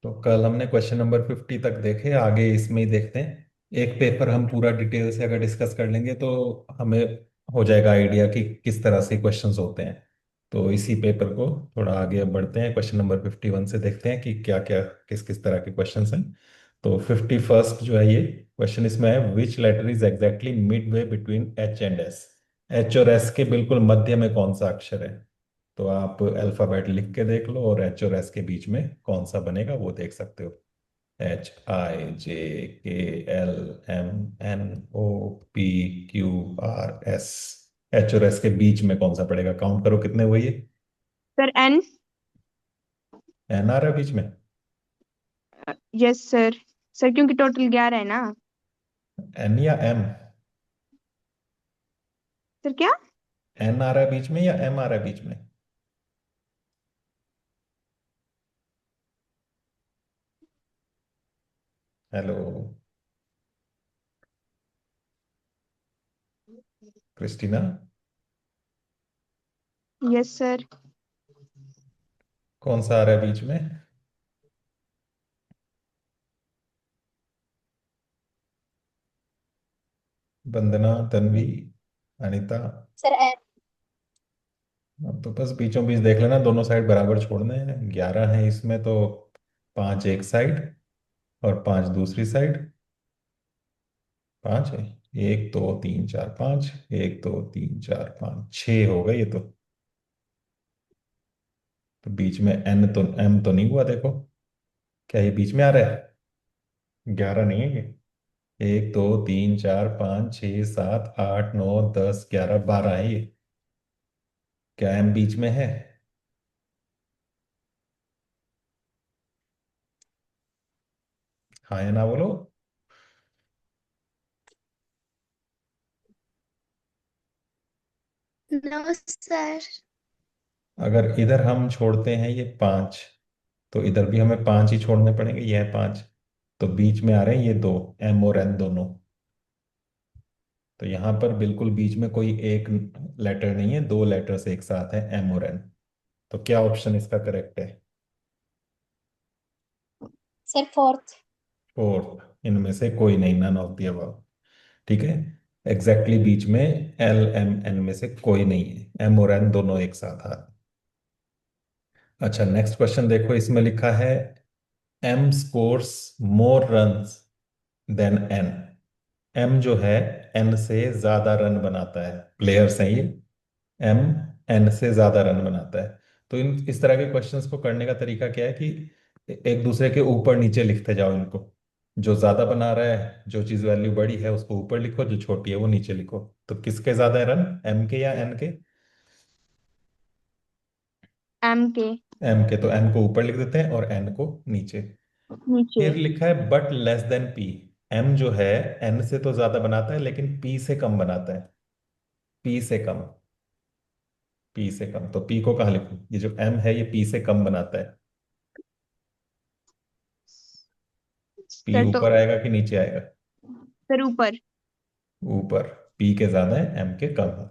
तो कल हमने क्वेश्चन नंबर 50 तक देखे, आगे इसमें ही देखते हैं। एक पेपर हम पूरा डिटेल से अगर डिस्कस कर लेंगे तो हमें हो जाएगा आइडिया कि किस तरह से क्वेश्चंस होते हैं। तो इसी पेपर को थोड़ा आगे अब बढ़ते हैं, क्वेश्चन नंबर 51 से देखते हैं कि क्या क्या किस किस तरह के क्वेश्चंस हैं। तो 51st जो है, ये क्वेश्चन इसमें है, which letter is exactly mid way between H and S. H और एस के बिल्कुल मध्य में कौन सा अक्षर है। तो आप अल्फाबेट लिख के देख लो और एच और एस के बीच में कौन सा बनेगा वो देख सकते हो। HIJKL MNO PQRS। एच और एस के बीच में कौन सा पड़ेगा, काउंट करो कितने हुए ये। Sir N. एन आ रहा है बीच में। Yes sir. सर क्योंकि टोटल 11 है ना। एन या एम। सर क्या। एन आ रहा है बीच में या एम आ रहा है बीच में। Hello Christina. Yes sir. कौन सा आ रहा है बीच में। वंदना, तन्वी, अनीता। Sir N. अब तो बस बीचों बीच देख लेना, दोनों साइड बराबर छोड़ने हैं। 11 है इसमें तो 5 एक साइड और 5 दूसरी साइड। 5 है। 1 2 3 4 5, 1 2 3 4 5 6 हो गए ये तो बीच में एन तो एम तो नहीं हुआ देखो। क्या ये बीच में आ रहा है। 11 नहीं है ये। 1 2 3 4 5 6 7 8 9 10 11 12 है ये। क्या एम बीच में है। हाँ या ना बोलो। No sir. अगर इधर हम छोड़ते हैं ये 5, तो इधर भी हमें 5 ही छोड़ने पड़ेंगे, ये है 5। तो बीच में आ रहे हैं ये दो, एम और एन दोनों। तो यहाँ पर बिल्कुल बीच में कोई एक लेटर नहीं है, दो लेटर्स एक साथ हैं, एम और एन। तो क्या ऑप्शन इसका करेक्ट है। Sir fourth. फोर्थ, इनमें से कोई नहीं, नन ऑफ द अबव। ठीक है। एग्जैक्टली बीच में एल एम एन में से कोई नहीं है, एम और एन दोनों एक साथ आ। अच्छा, नेक्स्ट क्वेश्चन देखो, इसमें लिखा है एम स्कोर्स मोर रन्स देन एन। एम जो है एन से ज्यादा रन बनाता है, प्लेयर्स हैं ये। एम एन से ज्यादा रन बनाता है। तो इन इस तरह के क्वेश्चंस को करने का तरीका क्या है कि एक दूसरे के ऊपर नीचे लिखते जाओ इनको। जो ज्यादा बना रहा है, जो चीज वैल्यू बड़ी है उसको ऊपर लिखो, जो छोटी है वो नीचे लिखो। तो किसके ज्यादा है रन, एम के या एन के। एम के। एम के, तो एम को ऊपर लिख देते हैं और एन को नीचे। नीचे। फिर लिखा है but less than P. M जो है एन से तो ज्यादा बनाता है लेकिन पी से कम बनाता है। पी से कम। पी से कम, तो पी को कहाँ लिखूं, ये जो एम है ये पी से कम बनाता है। पी सर तो। ऊपर आएगा कि नीचे आएगा। सर ऊपर। ऊपर। पी के ज्यादा है, एम के कम है।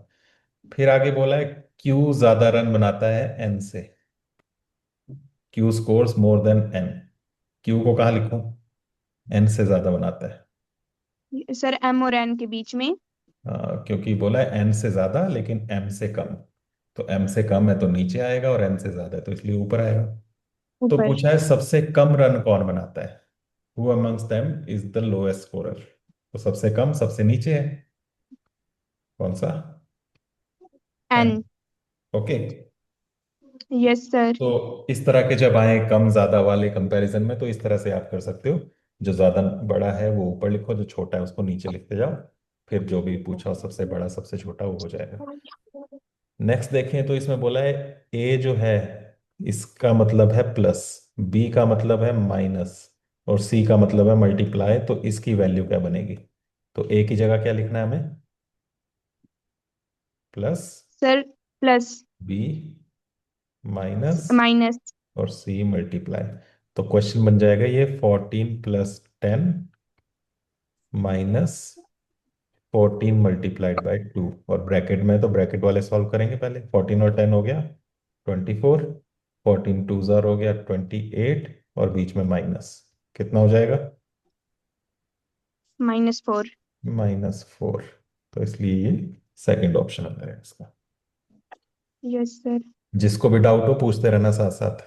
फिर आगे बोला है क्यू ज्यादा रन बनाता है एन से। Q scores more than N. Q को कहाँ लिखूं, एन से ज्यादा बनाता है। सर एम और एन के बीच में। क्योंकि बोला है एन से ज्यादा लेकिन एम से कम। तो एम से कम है तो नीचे आएगा और एन से ज्यादा है तो इसलिए ऊपर आएगा। तो ऊपर। पूछा है सबसे कम रन कौन बनाता है। Who amongst them is the lowest scorer. तो सबसे कम सबसे नीचे है, कौन सा। N. N. Okay. Yes sir. तो इस तरह के जब आए कम ज्यादा वाले कंपैरिजन में, तो इस तरह से आप कर सकते हो। जो ज्यादा बड़ा है वो ऊपर लिखो, जो छोटा है उसको नीचे लिखते जाओ। फिर जो भी पूछा हो सबसे बड़ा सबसे छोटा वो हो जाएगा। नेक्स्ट देखें तो इसमें बोला है ए जो है इसका मतलब है प्लस, बी का मतलब है माइनस और सी का मतलब है मल्टीप्लाई। तो इसकी वैल्यू क्या बनेगी। तो ए की जगह क्या लिखना है हमें, plus. Sir plus. B minus minus. और सी मल्टीप्लाई। तो क्वेश्चन बन जाएगा ये 14 + 10 माइनस 14 × 2। और ब्रैकेट में तो ब्रैकेट वाले सॉल्व करेंगे पहले। 14 और 10 हो गया 24। 14 2 जार हो गया 28। और बीच में माइनस, कितना हो जाएगा? -4। -4। तो इसलिए ये सेकंड ऑप्शन है मेरा इसका। Yes sir. जिसको भी डाउट हो पूछते रहना साथ साथ।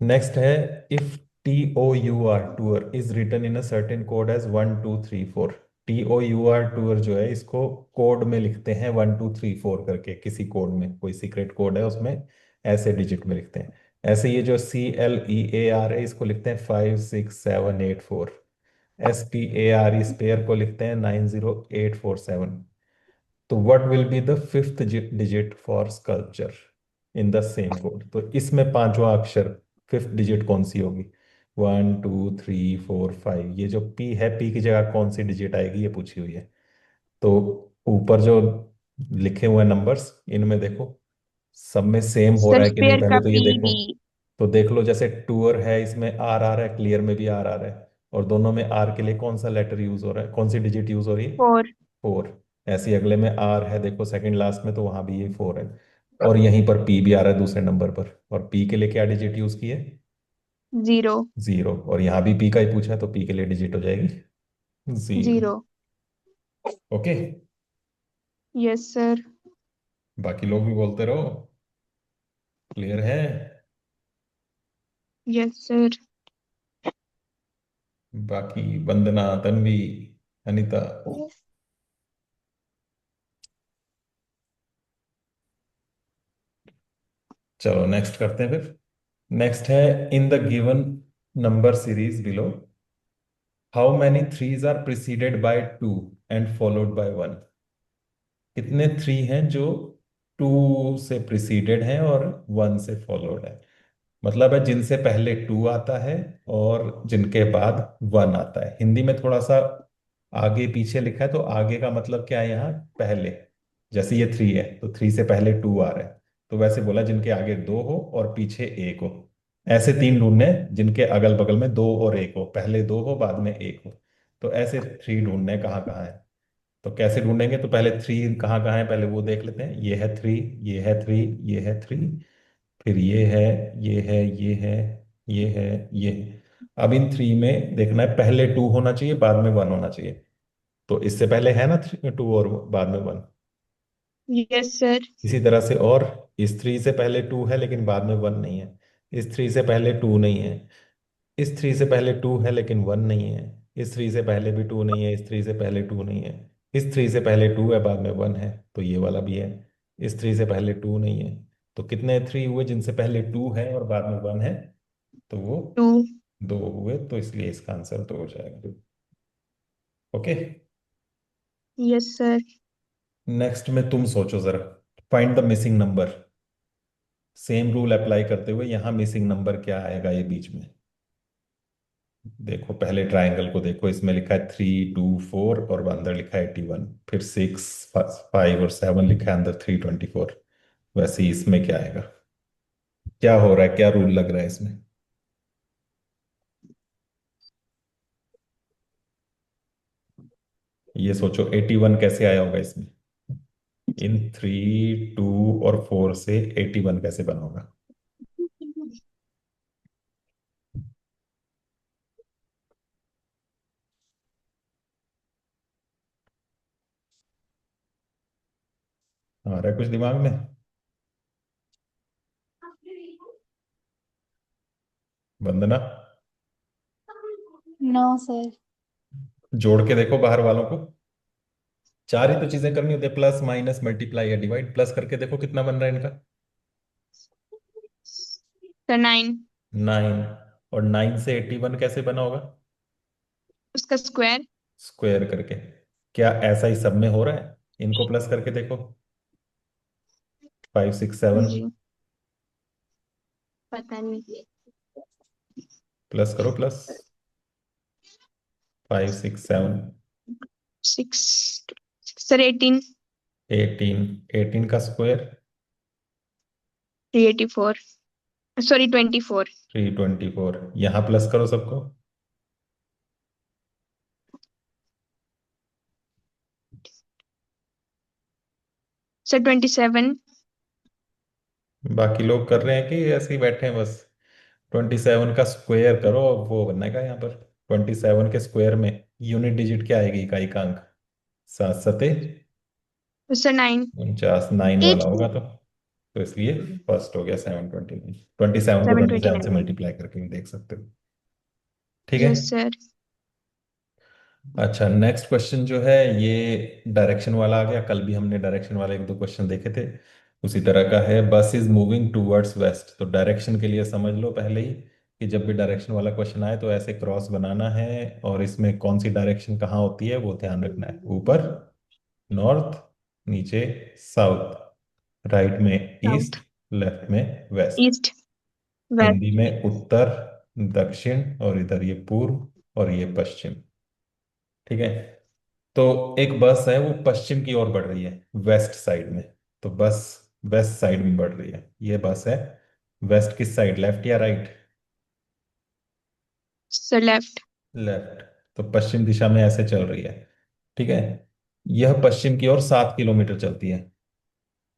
नेक्स्ट है, if TOUR tour is written in a certain code as 1 2 3 4। TOUR tour जो है इसको कोड में लिखते हैं 1 2 3 4 करके, किसी कोड में कोई सीक्रेट कोड है उसमें ऐसे डिजिट में लिखते हैं। ऐसे ये जो CLEAR है इसको लिखते हैं 5 6 7 8 4। SPARE स्पेयर को लिखते हैं 9 0 8 4 7। तो what will be the fifth digit for sculpture in the same code? तो इसमें पांचवा अक्षर, फिफ्थ डिजिट कौन सी होगी? 1 2 3 4 5, ये जो पी है, पी की जगह कौन सी डिजिट आएगी ये पूछी हुई है। तो ऊपर जो लिखे हुए नंबर्स इनमें देखो सब में सेम हो सर रहा है कि नहीं, स्पेयर का पहले तो ये देखो। PV। तो देख लो, जैसे टूअर है इसमें आर आ रहा है, क्लियर में भी आर आ रहा है, और दोनों में आर के लिए कौन सा लेटर यूज हो रहा है, कौन सी डिजिट यूज हो रही है? 4। 4। ऐसे ही अगले में आर है, देखो सेकंड लास्ट में, तो वहां भी ये 4 है। और यहीं पर पी भी आ रहा है दूसरे नंबर पर, और पी के लिए क्या डिजिट यूज की है? 0। 0। और यहाँ भी पी का ही पूछा है, तो पी के लिए डिजिट हो जाएगी 0। 0। ओके। Yes sir. बाकी लोग भी बोलते रहो। क्लियर है? Yes sir. बाकी वंदना, तन्वी, अनीता। Yes. चलो नेक्स्ट करते हैं फिर। नेक्स्ट है, in the given number series below how many threes are preceded by 2 and followed by 1? कितने थ्री हैं जो 2 से प्रिसीडेड हैं और 1 से फॉलोड है? मतलब है जिनसे पहले 2 आता है और जिनके बाद 1 आता है। हिंदी में थोड़ा सा आगे पीछे लिखा है, तो आगे का मतलब क्या है यहाँ? पहले। जैसे ये 3 है तो 3 से पहले 2 आ रहा है, तो वैसे बोला जिनके आगे 2 हो और पीछे 1 हो। ऐसे 3 ढूंढने हैं जिनके अगल बगल में 2 और 1 हो, पहले 2 हो बाद में 1 हो। तो ऐसे 3 ढूंढने हैं, कहाँ कहाँ है। तो कैसे ढूंढेंगे? तो पहले 3 कहाँ कहाँ है पहले वो देख लेते हैं। ये है 3, ये है 3, ये है 3, फिर ये है, ये है, ये है, ये है, ये है। अब इन 3 में देखना है, पहले 2 होना चाहिए बाद में 1 होना चाहिए। तो इससे पहले है ना 2 और बाद में 1। Yes sir. इसी तरह से, और इस 3 से पहले 2 है लेकिन बाद में 1 नहीं है। इस 3 से पहले 2 नहीं है। इस 3 से पहले 2 है लेकिन 1 नहीं है। इस 3 से पहले भी 2 नहीं है। इस 3 से पहले 2 नहीं है। इस 3 से पहले 2 है बाद में 1 है, तो ये वाला भी है। इस 3 से पहले 2 नहीं है। तो कितने 3 हुए जिनसे पहले 2 है और बाद में 1 है? तो वो 2। 2 हुए, तो इसलिए इसका आंसर 2 हो जाएगा। ओके। Yes sir. नेक्स्ट में तुम सोचो जरा, find the missing number. Same rule apply करते हुए यहाँ मिसिंग नंबर क्या आएगा ये बीच में? देखो पहले ट्रायंगल को देखो, इसमें लिखा है 3 2 4 और अंदर लिखा है 81, फिर 6 5 और 7 लिखा है अंदर 324। वैसे ही इसमें क्या आएगा? क्या हो रहा है, क्या रूल लग रहा है इसमें? ये सोचो 81 कैसे आया होगा इसमें? इन 3 2 और 4 से 81 कैसे बना होगा? आ रहा है कुछ दिमाग में? वंदना, No, sir. जोड़ के देखो बाहर वालों को। चार ही तो चीजें करनी होती है, प्लस माइनस मल्टीप्लाई या डिवाइड। प्लस करके देखो कितना बन रहा है इनका। सर 9। 9। और 9 से 81 कैसे बना होगा? उसका स्क्वायर। स्क्वायर करके। क्या ऐसा ही सब में हो रहा है? इनको प्लस करके देखो। 5 6 7। जी। पता नहीं। प्लस करो प्लस। 5 6 7। 6। सर 18। 18। 18 का स्क्वायर? 384। सॉरी 24। 324। यहाँ प्लस करो सबको। सर 27। बाकी लोग कर रहे हैं कि ऐसे ही बैठे हैं बस? 27 का स्क्वायर करो, वो बनेगा यहाँ पर। 27 के स्क्वायर में यूनिट डिजिट क्या आएगी, इकाई का अंक? 7 सते सर 9। 49, 9 वाला 8 होगा तो इसलिए फर्स्ट हो गया 729। 27 को 27 से 729। मल्टीप्लाई करके भी देख सकते हो। ठीक है। Yes sir. अच्छा, नेक्स्ट क्वेश्चन जो है ये डायरेक्शन वाला आ गया। कल भी हमने डायरेक्शन वाले एक दो क्वेश्चन देखे थे, उसी तरह का है। बस इज मूविंग टूवर्ड्स वेस्ट, तो डायरेक्शन के लिए समझ लो पहले ही कि जब भी डायरेक्शन वाला क्वेश्चन आए तो ऐसे क्रॉस बनाना है, और इसमें कौन सी डायरेक्शन कहाँ होती है वो ध्यान रखना है। ऊपर नॉर्थ, नीचे साउथ, राइट में साउथ। ईस्ट, लेफ्ट में वेस्ट। ईस्ट। हिंदी वेस्ट। में उत्तर, दक्षिण, और इधर ये पूर्व और ये पश्चिम। ठीक है। तो एक बस है वो पश्चिम की ओर बढ़ रही है, वेस्ट साइड में। तो बस वेस्ट साइड में बढ़ रही है, ये बस है। वेस्ट किस साइड, लेफ्ट या राइट? Sir left. लेफ्ट। तो पश्चिम दिशा में ऐसे चल रही है। ठीक है। यह पश्चिम की ओर 7 किलोमीटर चलती है।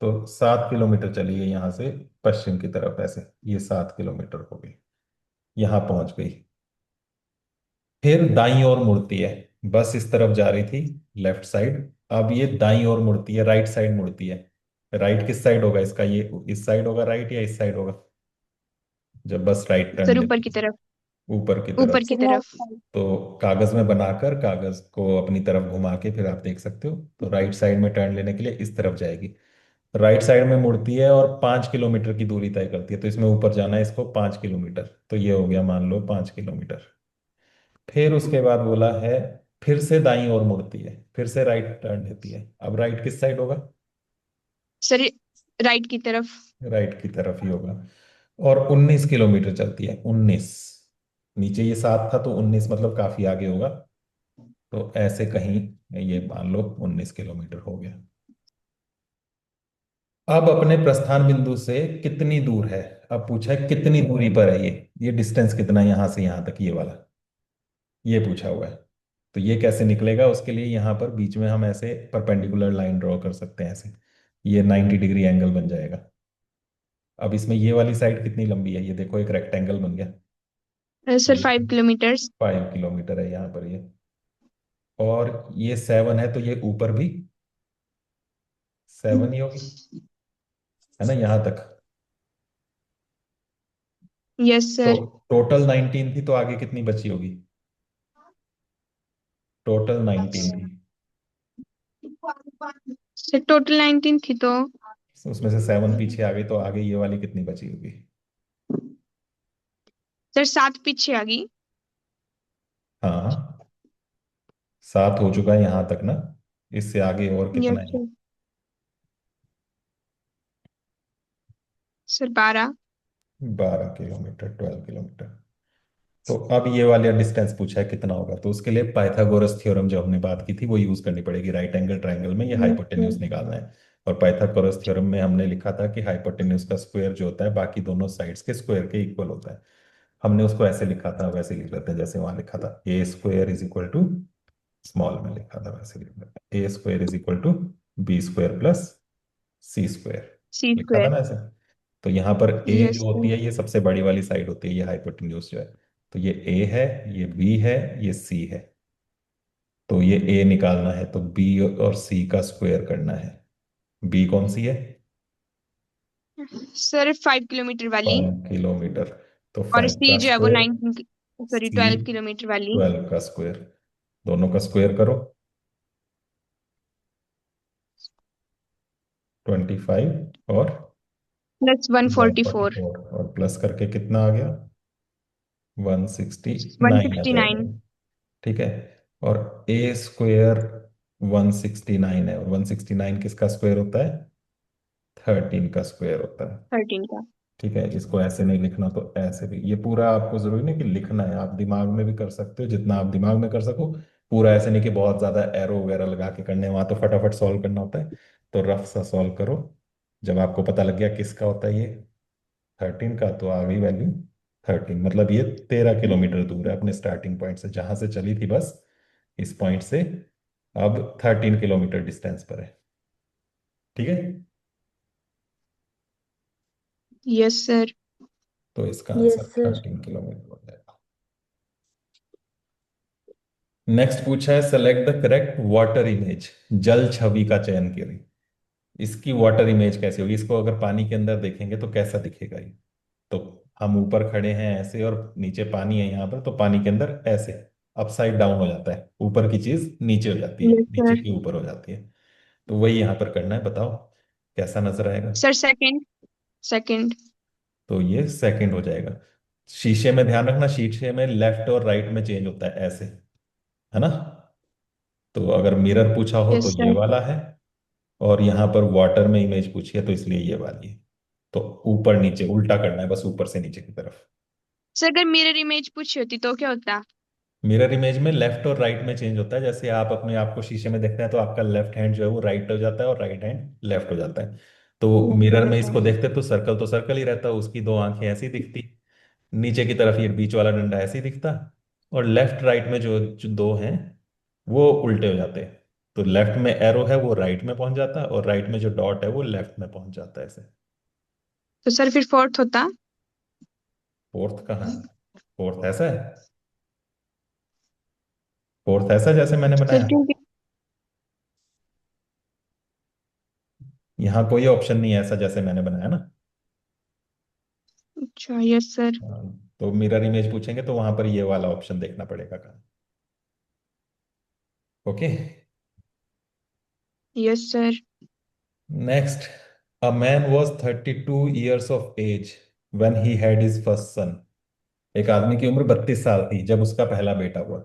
तो 7 किलोमीटर चली है यहां से पश्चिम की तरफ ऐसे, ये 7 किलोमीटर हो गई, यहां पहुंच गई। फिर दाईं ओर मुड़ती है। बस इस तरफ जा रही थी, लेफ्ट साइड। अब ये दाईं ओर मुड़ती है, राइट साइड मुड़ती है। राइट किस साइड होगा इसका, ये इस साइड होगा राइट या इस साइड होगा, जब बस राइट टर्न सर ऊपर लेती की है? तरफ। ऊपर की ऊपर तरफ। की नॉर्थ तरफ। साइड। तो कागज में बनाकर कागज को अपनी तरफ घुमा के फिर आप देख सकते हो, तो राइट साइड में टर्न लेने के लिए इस तरफ जाएगी। राइट साइड में मुड़ती है और 5 किलोमीटर की दूरी तय करती है, तो इसमें ऊपर जाना है इसको 5 किलोमीटर, तो ये हो गया मान लो 5 किलोमीटर। फिर उसके बाद बोला है फिर से दाईं ओर मुड़ती है, फिर से राइट टर्न लेती है। अब राइट किस साइड होगा? सर राइट की तरफ। राइट की तरफ ही होगा। और 19 किलोमीटर चलती है, 19। नीचे ये 7 था तो 19 मतलब काफी आगे होगा, तो ऐसे कहीं ये मान लो 19 किलोमीटर हो गया। अब अपने प्रस्थान बिंदु से कितनी दूर है? अब पूछा है कितनी दूरी पर है ये डिस्टेंस कितना है यहां से यहां तक, ये वाला ये पूछा हुआ है। तो ये कैसे निकलेगा, उसके लिए यहाँ पर बीच में हम ऐसे परपेंडिकुलर लाइन ड्रॉ कर सकते हैं ऐसे, ये 90 डिग्री एंगल बन जाएगा। अब इसमें ये वाली साइड कितनी लंबी है, ये देखो एक रेक्टेंगल बन गया। सर ये 5 किलोमीटर। 5 किलोमीटर है यहाँ पर ये, और ये 7 है तो ये ऊपर भी 7 ही होगी, है ना यहाँ तक। यस तो सर। टोटल 19 थी, तो आगे कितनी बची होगी? टोटल 19 थी, सर टोटल 19 थी तो उसमें से 7 पीछे आ गई, तो आगे ये वाली कितनी बची होगी? सर 7 पीछे आ गई। हाँ हाँ, 7 हो चुका है यहाँ तक ना, इससे आगे और कितना यस है? सर। सर 12। 12 kilometre, 12 kilometre. तो अब ये वाला डिस्टेंस पूछा है कितना होगा, तो उसके लिए पाइथागोरस थ्योरम जो हमने बात की थी वो यूज करनी पड़ेगी। राइट एंगल ट्रायंगल में ये यस हाइपोटेन्यूज सर। निकालना है, और पाइथागोरस थ्योरम में हमने लिखा था कि हाइपोटेन्यूज का स्क्वायर जो होता है बाकी दोनों साइड्स के स्क्वायर के इक्वल होता है। हमने उसको ऐसे लिखा था, वैसे लिख लेते हैं जैसे वहां लिखा था, A square is equal to, small में लिखा था वैसे लिख लेते हैं, A square is equal to B square plus C square, C लिखा था स्क्वायर। ना ऐसे। तो यहाँ पर ए यस जो होती सर। है ये सबसे बड़ी वाली साइड होती है, ये हाइपोटेन्यूज जो है। तो ये ए है, ये बी है, ये सी है। तो ये ए निकालना है तो बी और सी का स्क्वायर करना है। बी कौन सी है? सर 5 किलोमीटर वाली। 5 किलोमीटर। तो और 5 सी का जो है वो स्क्वायर, 19, सॉरी सी 12 किलोमीटर वाली। 12 का स्क्वायर, दोनों का स्क्वायर करो। 25 और प्लस 144। 144, और प्लस करके कितना आ गया? 169 आ 169। जाएगा। ठीक है। और ए स्क्वायर 169 है, और 169 किसका स्क्वायर होता है? 13 का स्क्वायर होता है। 13 का। ठीक है, इसको ऐसे नहीं लिखना तो ऐसे भी, ये पूरा आपको जरूरी नहीं कि लिखना है, आप दिमाग में भी कर सकते हो जितना आप दिमाग में कर सको। पूरा ऐसे नहीं कि बहुत ज्यादा एरो वगैरह लगा के करने, वहां तो फटाफट सॉल्व करना होता है। तो रफ सा सॉल्व करो, जब आपको पता लग गया किसका होता है ये 13 का, तो आ गई वैल्यू 13। मतलब ये 13 किलोमीटर दूर है अपने स्टार्टिंग पॉइंट से, जहां से चली थी बस इस पॉइंट से, अब 13 किलोमीटर डिस्टेंस पर है। ठीक है। Yes sir. तो इसका यस आंसर सर। 13 किलोमीटर हो जाएगा। नेक्स्ट पूछा है, select the correct water image, जल छवि का चयन करें। इसकी वाटर इमेज कैसे होगी, इसको अगर पानी के अंदर देखेंगे तो कैसा दिखेगा ये। तो हम ऊपर खड़े हैं ऐसे और नीचे पानी है यहाँ पर, तो पानी के अंदर ऐसे अपसाइड डाउन हो जाता है, ऊपर की चीज नीचे हो जाती है, यस नीचे सर। की ऊपर हो जाती है। तो वही यहाँ पर करना है, बताओ कैसा नजर आएगा। Sir second. सेकंड। तो ये सेकंड हो जाएगा। शीशे में ध्यान रखना, शीशे में लेफ्ट और राइट में चेंज होता है ऐसे, है ना। तो अगर मिरर पूछा हो यस तो ये सर। वाला है, और यहाँ पर वाटर में इमेज पूछी है तो इसलिए ये वाली है। तो ऊपर नीचे उल्टा करना है, बस ऊपर से नीचे की तरफ। सर अगर मिरर इमेज पूछी होती तो क्या होता? मिरर इमेज में लेफ्ट और राइट में चेंज होता है, जैसे आप अपने आप को शीशे में देखते हैं तो आपका लेफ्ट हैंड जो है वो राइट हो जाता है और राइट हैंड लेफ्ट हो जाता है। तो लेफ्ट हो मिरर में जाता इसको है। देखते तो सर्कल ही रहता, उसकी दो आंखें ऐसी दिखती, नीचे की तरफ ये बीच वाला डंडा ऐसे ही दिखता, और लेफ्ट राइट में जो दो हैं वो उल्टे हो जाते हैं। तो लेफ्ट में एरो है वो राइट में पहुंच जाता है, और राइट में जो डॉट है वो लेफ्ट में पहुंच जाता है ऐसे। तो सर फिर फोर्थ होता? फोर्थ कहाँ है, फोर्थ ऐसा है, फोर्थ ऐसा जैसे मैंने सर बनाया। क्योंकि यहाँ कोई ऑप्शन नहीं है ऐसा जैसे मैंने बनाया ना। अच्छा यस सर। हाँ, तो मिरर इमेज पूछेंगे तो वहां पर ये वाला ऑप्शन देखना पड़ेगा का। Okay. Yes sir. Next, a man was 32 years of age when he had his first son। एक आदमी की उम्र 32 साल थी जब उसका पहला बेटा हुआ।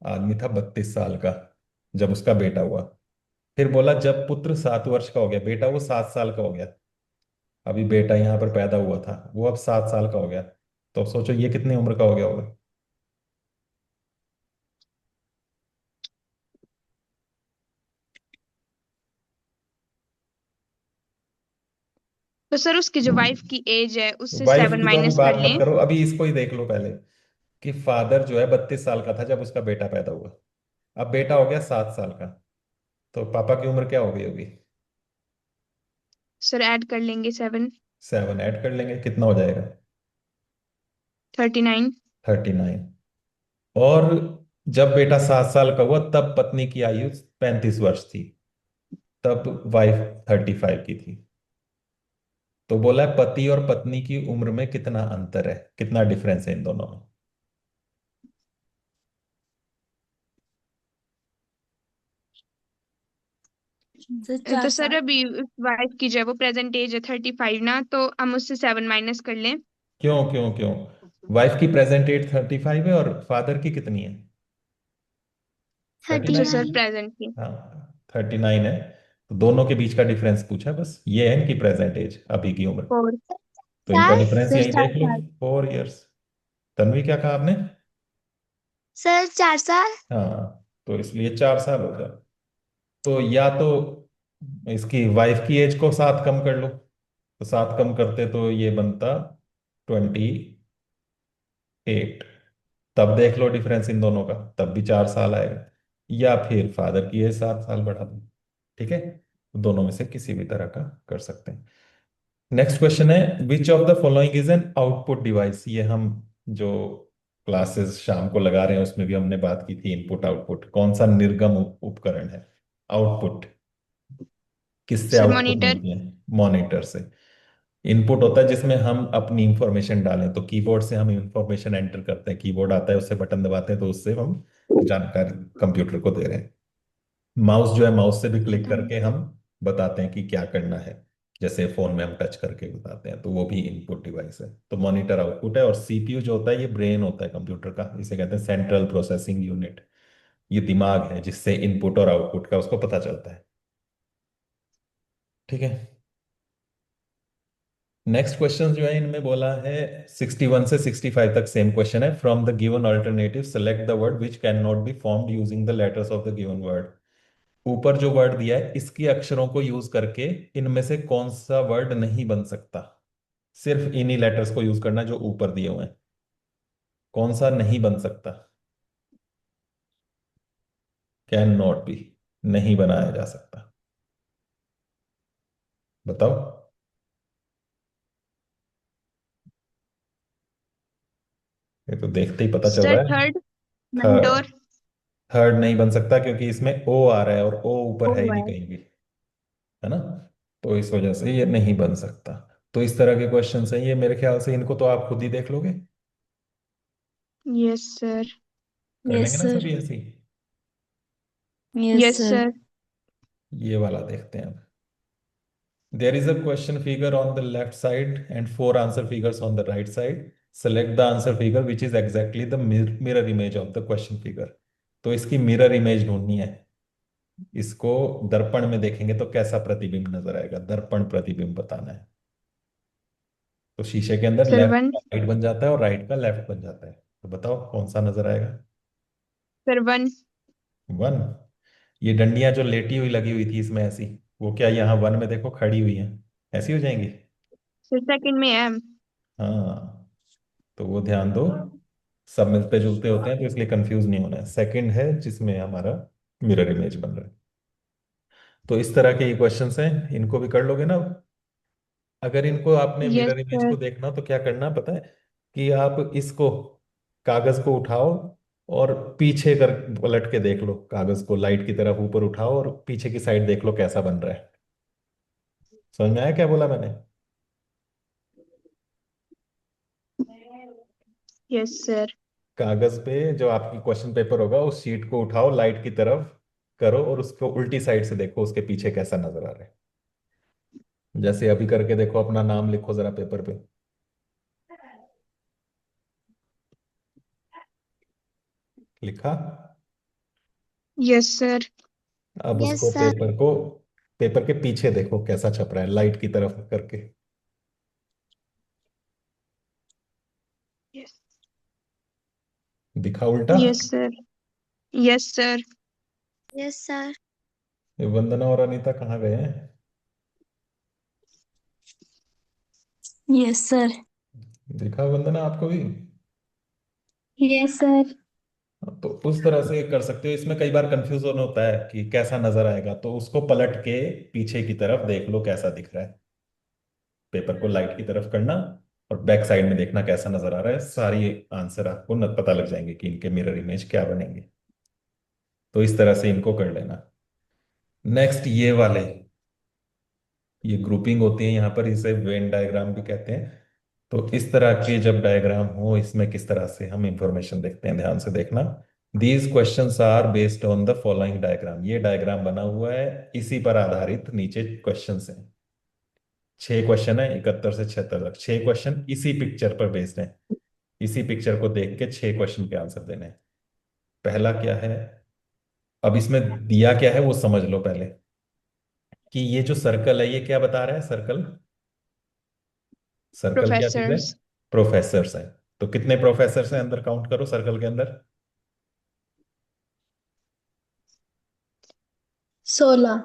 आदमी था 32 साल का जब उसका बेटा हुआ। फिर बोला जब पुत्र 7 वर्ष का हो गया, बेटा वो 7 साल का हो गया, अभी बेटा यहाँ पर पैदा हुआ था वो अब 7 साल का हो गया। तो अब सोचो ये कितनी उम्र का हो गया होगा। तो सर उसकी जो वाइफ की एज है उससे वाइफ 7 की तो अभी माइनस कर बात मत लें। करो, अभी इसको ही देख लो पहले, कि फादर जो है 32 साल का था जब उसका बेटा पैदा हुआ, अब बेटा हो गया 7 साल का, तो पापा की उम्र क्या हो गई होगी। सर ऐड कर लेंगे 7। 7 ऐड कर लेंगे, कितना हो जाएगा। 39। 39। और जब बेटा 7 साल का हुआ तब पत्नी की आयु 35 वर्ष थी, तब वाइफ 35 की थी। तो बोला है पति और पत्नी की उम्र में कितना अंतर है, कितना डिफरेंस है इन दोनों में। सर चार तो सर साल अभी वाइफ की जो है वो प्रेजेंट एज है 35 ना, तो हम उससे 7 माइनस कर लें। क्यों क्यों क्यों, वाइफ की प्रेजेंट एज 35 है और फादर की कितनी है, थर्टी थर्टी अच्छा नाइन सर नाइन प्रेजेंट की। हाँ 39 है। तो दोनों के बीच का डिफरेंस पूछा है, बस ये है इनकी प्रेजेंट एज अभी की उम्र। 4। तो इनका चार डिफरेंस सर यही चार देख लो, साल 4 years। तन्वी क्या कहा आपने। सर 4 साल। हाँ, तो इसलिए 4 साल हो गया। तो या तो इसकी वाइफ की एज को 7 कम कर लो, तो 7 कम करते तो ये बनता 28। तब देख लो डिफरेंस इन दोनों का, तब भी 4 साल आएगा। या फिर फादर की एज 7 साल बढ़ा दो, ठीक है, तो दोनों में से किसी भी तरह का कर सकते हैं। नेक्स्ट क्वेश्चन है, which of the following is an output device. ये हम जो क्लासेस शाम को लगा रहे हैं उसमें भी हमने बात की थी, इनपुट आउटपुट, कौन सा निर्गम उपकरण है। आउटपुट किससे सर आउटपुट मॉनिटर। मिलती है, मॉनिटर से। इनपुट होता है जिसमें हम अपनी इंफॉर्मेशन डालें, तो कीबोर्ड से हम इंफॉर्मेशन एंटर करते हैं, कीबोर्ड आता है उससे बटन दबाते हैं तो उससे हम जानकारी कंप्यूटर को दे रहे हैं। माउस जो है, माउस से भी क्लिक करके हम बताते हैं कि क्या करना है, जैसे फोन में हम टच करके बताते हैं, तो वो भी इनपुट डिवाइस है। तो मॉनिटर आउटपुट है, और सीपीयू जो होता है ये ब्रेन होता है कंप्यूटर का, इसे कहते हैं सेंट्रल प्रोसेसिंग यूनिट। ये दिमाग है जिससे इनपुट और आउटपुट का उसको पता चलता है, ठीक है। नेक्स्ट क्वेश्चन जो है इनमें बोला है 61 से 65 तक सेम क्वेश्चन है, from the given alternative select the word which can not be formed using the letters of the given word. ऊपर जो वर्ड दिया है इसके अक्षरों को यूज करके इनमें से कौन सा वर्ड नहीं बन सकता, सिर्फ इन्हीं लेटर्स को यूज करना जो ऊपर दिए हुए हैं, कौन सा नहीं बन सकता, कैन नॉट बी, नहीं बनाया जा सकता, बताओ। ये तो देखते ही पता चल सर रहा है। Third third. मेंटोर। थर्ड नहीं बन सकता क्योंकि इसमें ओ आ रहा है और ओ ऊपर ओ है ही नहीं है। कहीं भी, है ना। तो इस वजह से ये नहीं बन सकता। तो इस तरह के क्वेश्चन हैं ये, मेरे ख्याल से इनको तो आप खुद ही देख लोगे। Yes sir. कर यस लेंगे ना सर। सभी ऐसे ही। Yes yes sir. सर। ये वाला देखते हैं अब। There is a question figure on the left side and four answer figures on the right side. Select the answer figure which is exactly the mirror image of the question figure. तो इसकी mirror image ढूंढनी है। इसको दर्पण में देखेंगे तो कैसा प्रतिबिंब नजर आएगा, दर्पण प्रतिबिंब बताना है। तो शीशे के अंदर सर लेफ्ट वन। का राइट बन जाता है और राइट का लेफ्ट बन जाता है। तो बताओ कौन सा नजर आएगा। Sir one. वन। ये डंडियां जो लेटी हुई लगी हुई थी इसमें ऐसी, वो क्या यहाँ वन में देखो खड़ी हुई हैं, ऐसी हो जाएंगी। सर सेकंड में एम। हाँ, तो वो ध्यान दो। सब मिलते जुलते होते हैं तो इसलिए कंफ्यूज नहीं होना है। सेकंड है जिसमें हमारा मिरर इमेज बन रहा है। तो इस तरह के ये क्वेश्चंस हैं, इनको भी कर लोगे ना। अगर इनको आपने यस मिरर इमेज सर। को देखना तो क्या करना पता है, कि आप इसको कागज को उठाओ और पीछे कर पलट के देख लो, कागज को लाइट की तरफ ऊपर उठाओ और पीछे की साइड देख लो कैसा बन रहा है। समझ में आया क्या बोला मैंने। Yes sir. कागज पे जो आपकी क्वेश्चन पेपर होगा उस शीट को उठाओ, लाइट की तरफ करो और उसको उल्टी साइड से देखो उसके पीछे कैसा नजर आ रहा है। जैसे अभी करके देखो, अपना नाम लिखो जरा पेपर पे। लिखा। Yes sir. अब यस उसको सर। पेपर को, पेपर के पीछे देखो कैसा छप रहा है लाइट की तरफ करके। यस। दिखा उल्टा। Yes sir. Yes sir. Yes sir. ये वंदना और अनीता कहाँ गए हैं। Yes sir. दिखा वंदना आपको भी। Yes sir. तो उस तरह से कर सकते हो। इसमें कई बार कंफ्यूजन होता है कि कैसा नजर आएगा, तो उसको पलट के पीछे की तरफ देख लो कैसा दिख रहा है। पेपर को लाइट की तरफ करना और बैक साइड में देखना कैसा नजर आ रहा है, सारी आंसर आपको न पता लग जाएंगे कि इनके मिरर इमेज क्या बनेंगे। तो इस तरह से इनको कर लेना। नेक्स्ट ये वाले, ये ग्रुपिंग होती है यहाँ पर, इसे वेन डायग्राम भी कहते हैं। तो इस तरह के जब डायग्राम हो, इसमें किस तरह से हम इंफॉर्मेशन देखते हैं, ध्यान से देखना। These questions are based on the following diagram. ये डायग्राम बना हुआ है, इसी पर आधारित नीचे क्वेश्चंस हैं। 6 क्वेश्चन है, 71 से 76 तक 6 क्वेश्चन इसी पिक्चर पर बेस्ड हैं। इसी पिक्चर को देख के 6 क्वेश्चन के आंसर देने हैं। पहला क्या है, अब इसमें दिया क्या है वो समझ लो पहले, कि ये जो सर्कल है ये क्या बता रहा है। सर्कल, सर्कल क्या चीज है। प्रोफेसर्स। प्रोफेसर्स है। तो कितने प्रोफेसर्स हैं अंदर, काउंट करो सर्कल के अंदर। 16।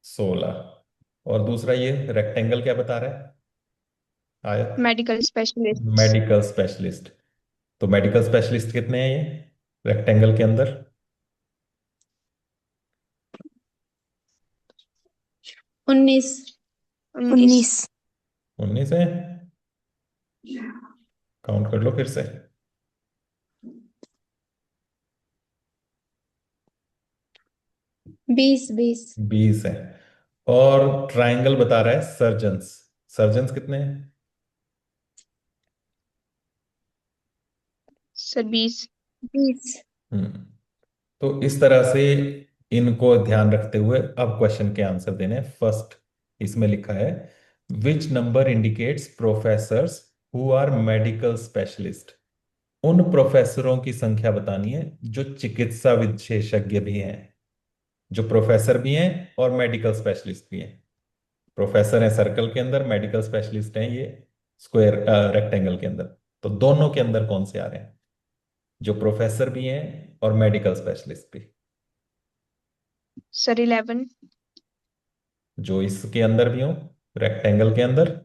16। और दूसरा ये रेक्टेंगल क्या बता रहा है, आयत। Medical specialist. Medical specialist. तो मेडिकल स्पेशलिस्ट कितने हैं ये रेक्टेंगल के अंदर। 19। 19। 19। 19 है। काउंट कर लो फिर से। 20। 20। 20 है। और ट्रायंगल बता रहा है सर्जन्स। सर्जन्स कितने हैं। सर 20। 20। हम्म। तो इस तरह से इनको ध्यान रखते हुए अब क्वेश्चन के आंसर देने। फर्स्ट इसमें लिखा है, which number indicates professors who are medical specialist. उन प्रोफेसरों की संख्या बतानी है जो चिकित्सा विशेषज्ञ भी हैं, जो प्रोफेसर भी हैं और मेडिकल स्पेशलिस्ट भी हैं। प्रोफेसर है सर्कल के अंदर, मेडिकल स्पेशलिस्ट हैं ये स्क्वायर रेक्टेंगल के अंदर। तो दोनों के अंदर कौन से आ रहे हैं, जो प्रोफेसर भी हैं और मेडिकल स्पेशलिस्ट भी। सर 11। जो इसके अंदर भी हो रेक्टेंगल के अंदर,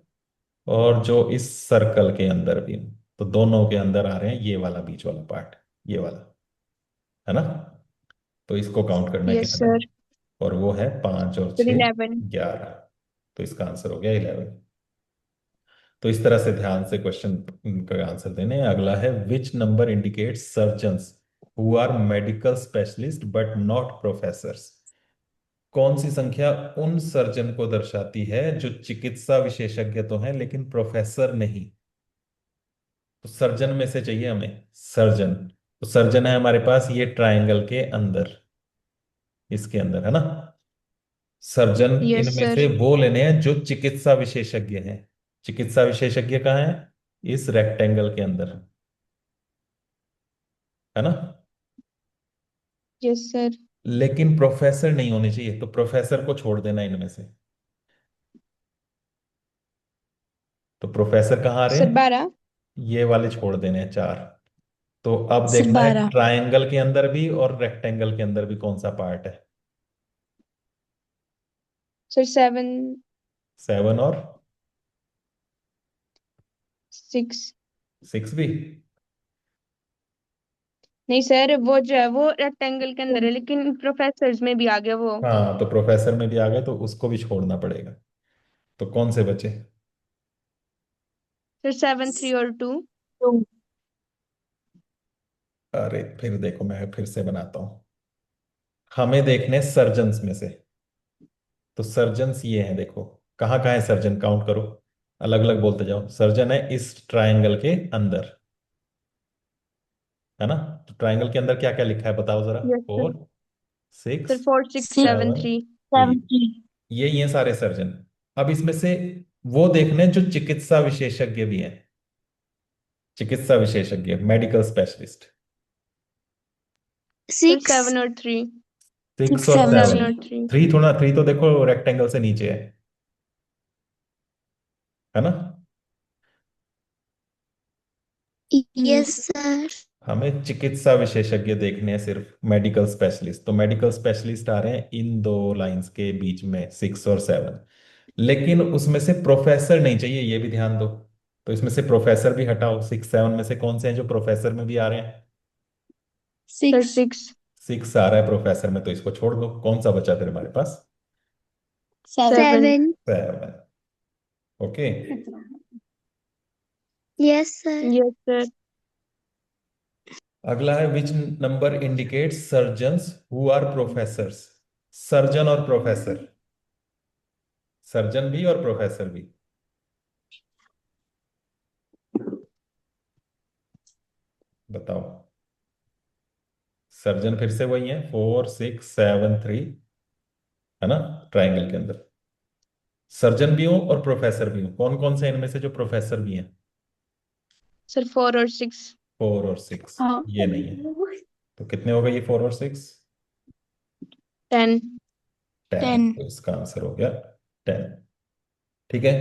और जो इस सर्कल के अंदर भी हो, तो दोनों के अंदर आ रहे हैं ये वाला बीच वाला पार्ट, ये वाला, है ना। तो इसको काउंट करना है यस कितना है, सर। और वो है 5 और सर 6, 11। 11। तो इसका आंसर हो गया 11। तो इस तरह से ध्यान से क्वेश्चन का आंसर देने हैं। अगला है which number indicates surgeons who are medical specialist but not professors. कौन सी संख्या उन सर्जन को दर्शाती है जो चिकित्सा विशेषज्ञ तो हैं लेकिन प्रोफेसर नहीं। तो सर्जन में से चाहिए हमें सर्जन। तो सर्जन है हमारे पास ये ट्रायंगल के अंदर, इसके अंदर है ना। सर्जन यस इनमें सर। से वो लेने हैं जो चिकित्सा विशेषज्ञ हैं। चिकित्सा विशेषज्ञ कहाँ है? इस रेक्टेंगल के अंदर, है ना। Yes sir. लेकिन प्रोफेसर नहीं होने चाहिए, तो प्रोफेसर को छोड़ देना इनमें से। तो प्रोफेसर कहाँ आ रहे सर हैं? 12। ये वाले छोड़ देने हैं, चार। तो अब सर देखना है 12। ट्रायंगल के अंदर भी और रेक्टेंगल के अंदर भी कौन सा पार्ट है। सर 7, 7 और 6। 6 भी। नहीं सर, वो जो है वो रेक्टेंगल के अंदर है, लेकिन प्रोफेसर्स में भी आ गया वो। हाँ, तो प्रोफेसर में भी आ गए तो उसको भी छोड़ना पड़ेगा। तो कौन से बचे? सर 7, 3 और 2। अरे फिर देखो, मैं फिर से बनाता हूं। हमें देखने सर्जन्स में से। तो सर्जन्स ये हैं, देखो कहाँ कहाँ है सर्जन, काउंट करो। अलग अलग बोलते जाओ। सर्जन है इस ट्रायंगल के अंदर, है ना। तो ट्रायंगल के अंदर क्या क्या लिखा है बताओ जरा। Yes sir. 4, 6, सर 4, 6, 7, 6, 3। 7। 7, 3। ये सारे सर्जन। अब इसमें से वो देखने जो चिकित्सा विशेषज्ञ भी हैं। चिकित्सा विशेषज्ञ, मेडिकल स्पेशलिस्ट। सर 6, 7 और 3। 6 6, और 7, 7 7। और 3। 3। 3 थोड़ा, 3 तो देखो रेक्टेंगल से नीचे है ना। Yes sir. हमें चिकित्सा विशेषज्ञ देखने हैं, सिर्फ मेडिकल स्पेशलिस्ट। तो मेडिकल स्पेशलिस्ट आ रहे हैं इन दो लाइंस के बीच में, 6 और 7। लेकिन उसमें से प्रोफेसर नहीं चाहिए, ये भी ध्यान दो। तो इसमें से प्रोफेसर भी हटाओ। 6, 7 में से कौन से हैं जो प्रोफेसर में भी आ रहे हैं? सर 6, 6। 6 आ रहा है प्रोफेसर में, तो इसको छोड़ दो। कौन सा बचा फिर हमारे पास? 7। 7। 7। Okay. Yes sir. Yes sir. अगला है which number indicates surgeons who are professors. Surgeon और प्रोफेसर, सर्जन भी और प्रोफेसर भी। बताओ। सर्जन फिर से वही है, 4, 6, 7, 3, है ना, ट्राइंगल के अंदर। सर्जन भी हो और प्रोफेसर भी हो। कौन कौन से इनमें से जो प्रोफेसर भी हैं? सर 4 और 6। 4 और 6। हाँ। ये नहीं है। तो कितने हो गए ये 4 और 6? 10। 10। 10। तो इसका आंसर हो गया 10। ठीक है।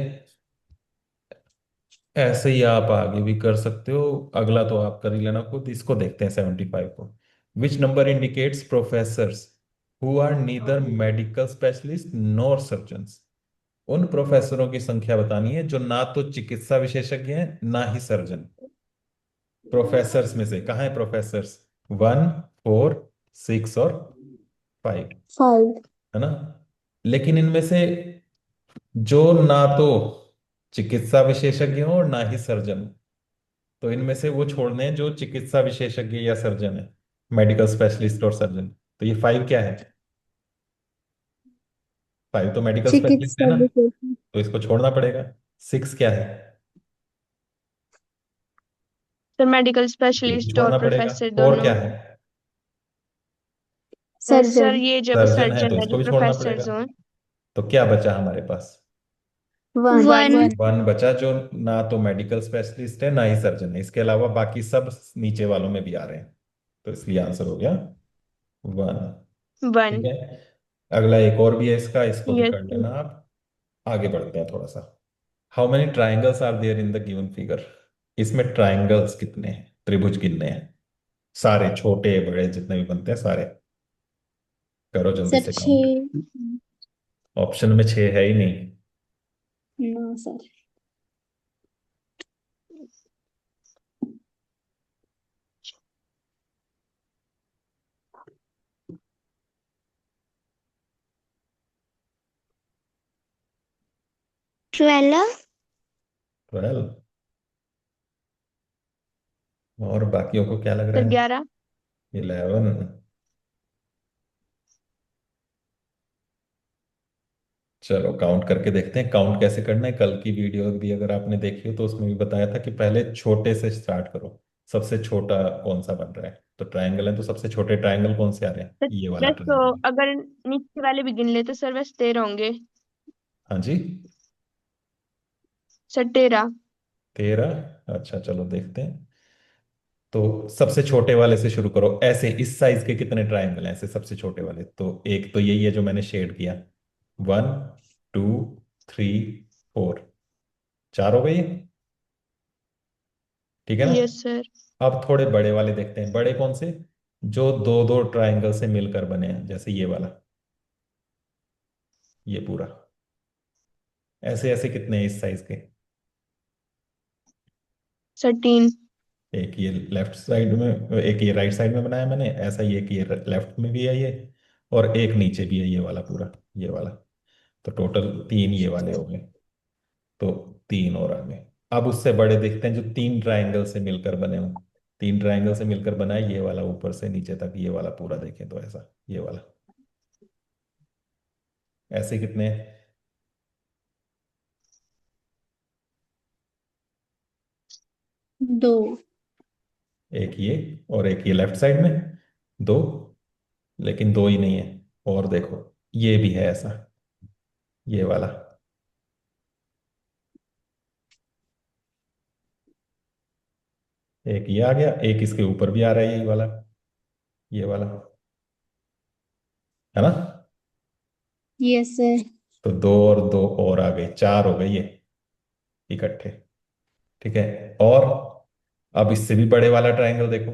ऐसे ही आप आगे भी कर सकते हो। अगला तो आप कर ही लेना खुद। इसको देखते हैं 75 को। Which number indicates professors who are neither medical specialist nor surgeons. उन प्रोफेसरों की संख्या बतानी है जो ना तो चिकित्सा विशेषज्ञ हैं ना ही सर्जन। प्रोफेसर्स में से कहाँ है प्रोफेसर्स? 1, 4, 6 और 5, 5। है ना। लेकिन इनमें से जो ना तो चिकित्सा विशेषज्ञ हो और ना ही सर्जन हो, तो इनमें से वो छोड़ने हैं जो चिकित्सा विशेषज्ञ या सर्जन है, मेडिकल स्पेशलिस्ट और सर्जन। तो ये 5 क्या है? 5 तो मेडिकल स्पेशलिस्ट है चिकित्सा ना, विशेषज्ञ। तो इसको छोड़ना पड़ेगा। 6 क्या है? सर मेडिकल ये भी स्पेशलिस्ट और छोड़ना पड़ेगा। प्रोफेसर 4 दोनों। क्या है? Sir surgeon. ये जो सर्जन है, तो सर्जन है जो इसको भी छोड़ना पड़ेगा। प्रोफेसर हो। तो क्या बचा हमारे पास? 1। 1। 1 बचा, जो ना तो मेडिकल स्पेशलिस्ट है ना ही सर्जन है। इसके अलावा बाकी सब नीचे वालों में भी आ रहे हैं, तो इसलिए आंसर हो गया 1। 1। ठीक है। अगला एक और भी है इसका, इसको भी यस कर सर। लेना आप। आगे बढ़ते हैं थोड़ा सा। How many triangles are there in the given figure. इसमें ट्राइंगल्स कितने हैं, त्रिभुज कितने हैं? सारे, छोटे बड़े जितने भी बनते हैं सारे। करो जल्दी सर से काउंट। 6। ऑप्शन में 6 है ही नहीं। No sir. 12। 12। और बाकियों को क्या लग रहा सर है? 11। 11। चलो काउंट करके देखते हैं। काउंट कैसे करना है, कल की वीडियो भी अगर आपने देखी हो तो उसमें भी बताया था कि पहले छोटे से स्टार्ट करो। सबसे छोटा कौन सा बन रहा है? तो ट्रायंगल है तो सबसे छोटे ट्रायंगल कौन से आ रहे हैं? सर ये वाला तो ट्रायंगल। अगर नीचे वाले भी गिन ले तो सर बस 13 होंगे। हाँ जी। सर 13। 13। अच्छा चलो देखते हैं। तो सबसे छोटे वाले से शुरू करो। ऐसे इस साइज के कितने ट्रायंगल हैं ऐसे सबसे छोटे वाले? तो एक तो यही है जो मैंने शेड किया। 1, 2, 3, 4। 4 हो गए ये। ठीक है ना? Yes sir. अब थोड़े बड़े वाले देखते हैं। बड़े कौन से? जो दो दो ट्रायंगल से मिलकर बने हैं, जैसे ये वाला, ये पूरा। ऐसे ऐसे कितने हैं इस साइज के? सर 3। एक ये लेफ्ट साइड में, एक ये राइट साइड में बनाया मैंने ऐसा ही, एक ये लेफ्ट में भी है ये, और एक नीचे भी है ये वाला पूरा, ये वाला। तो टोटल 3 ये वाले हो गए। तो 3 और आ गए। अब उससे बड़े देखते हैं जो 3 ट्रायंगल से मिलकर बने हो। 3 ट्रायंगल से मिलकर बना है ये वाला, ऊपर से नीचे तक ये वाला पूरा देखें तो ऐसा, ये वाला। ऐसे कितने हैं? 2। एक ये और एक ये लेफ्ट साइड में। 2। लेकिन 2 ही नहीं है। और देखो, ये भी है ऐसा, ये वाला। एक ये आ गया, एक इसके ऊपर भी आ रहा है यही वाला, ये वाला, है ना? Yes sir. तो 2 और 2 और आ गए, 4 हो गए ये इकट्ठे। ठीक है। और अब इससे भी बड़े वाला ट्रायंगल देखो।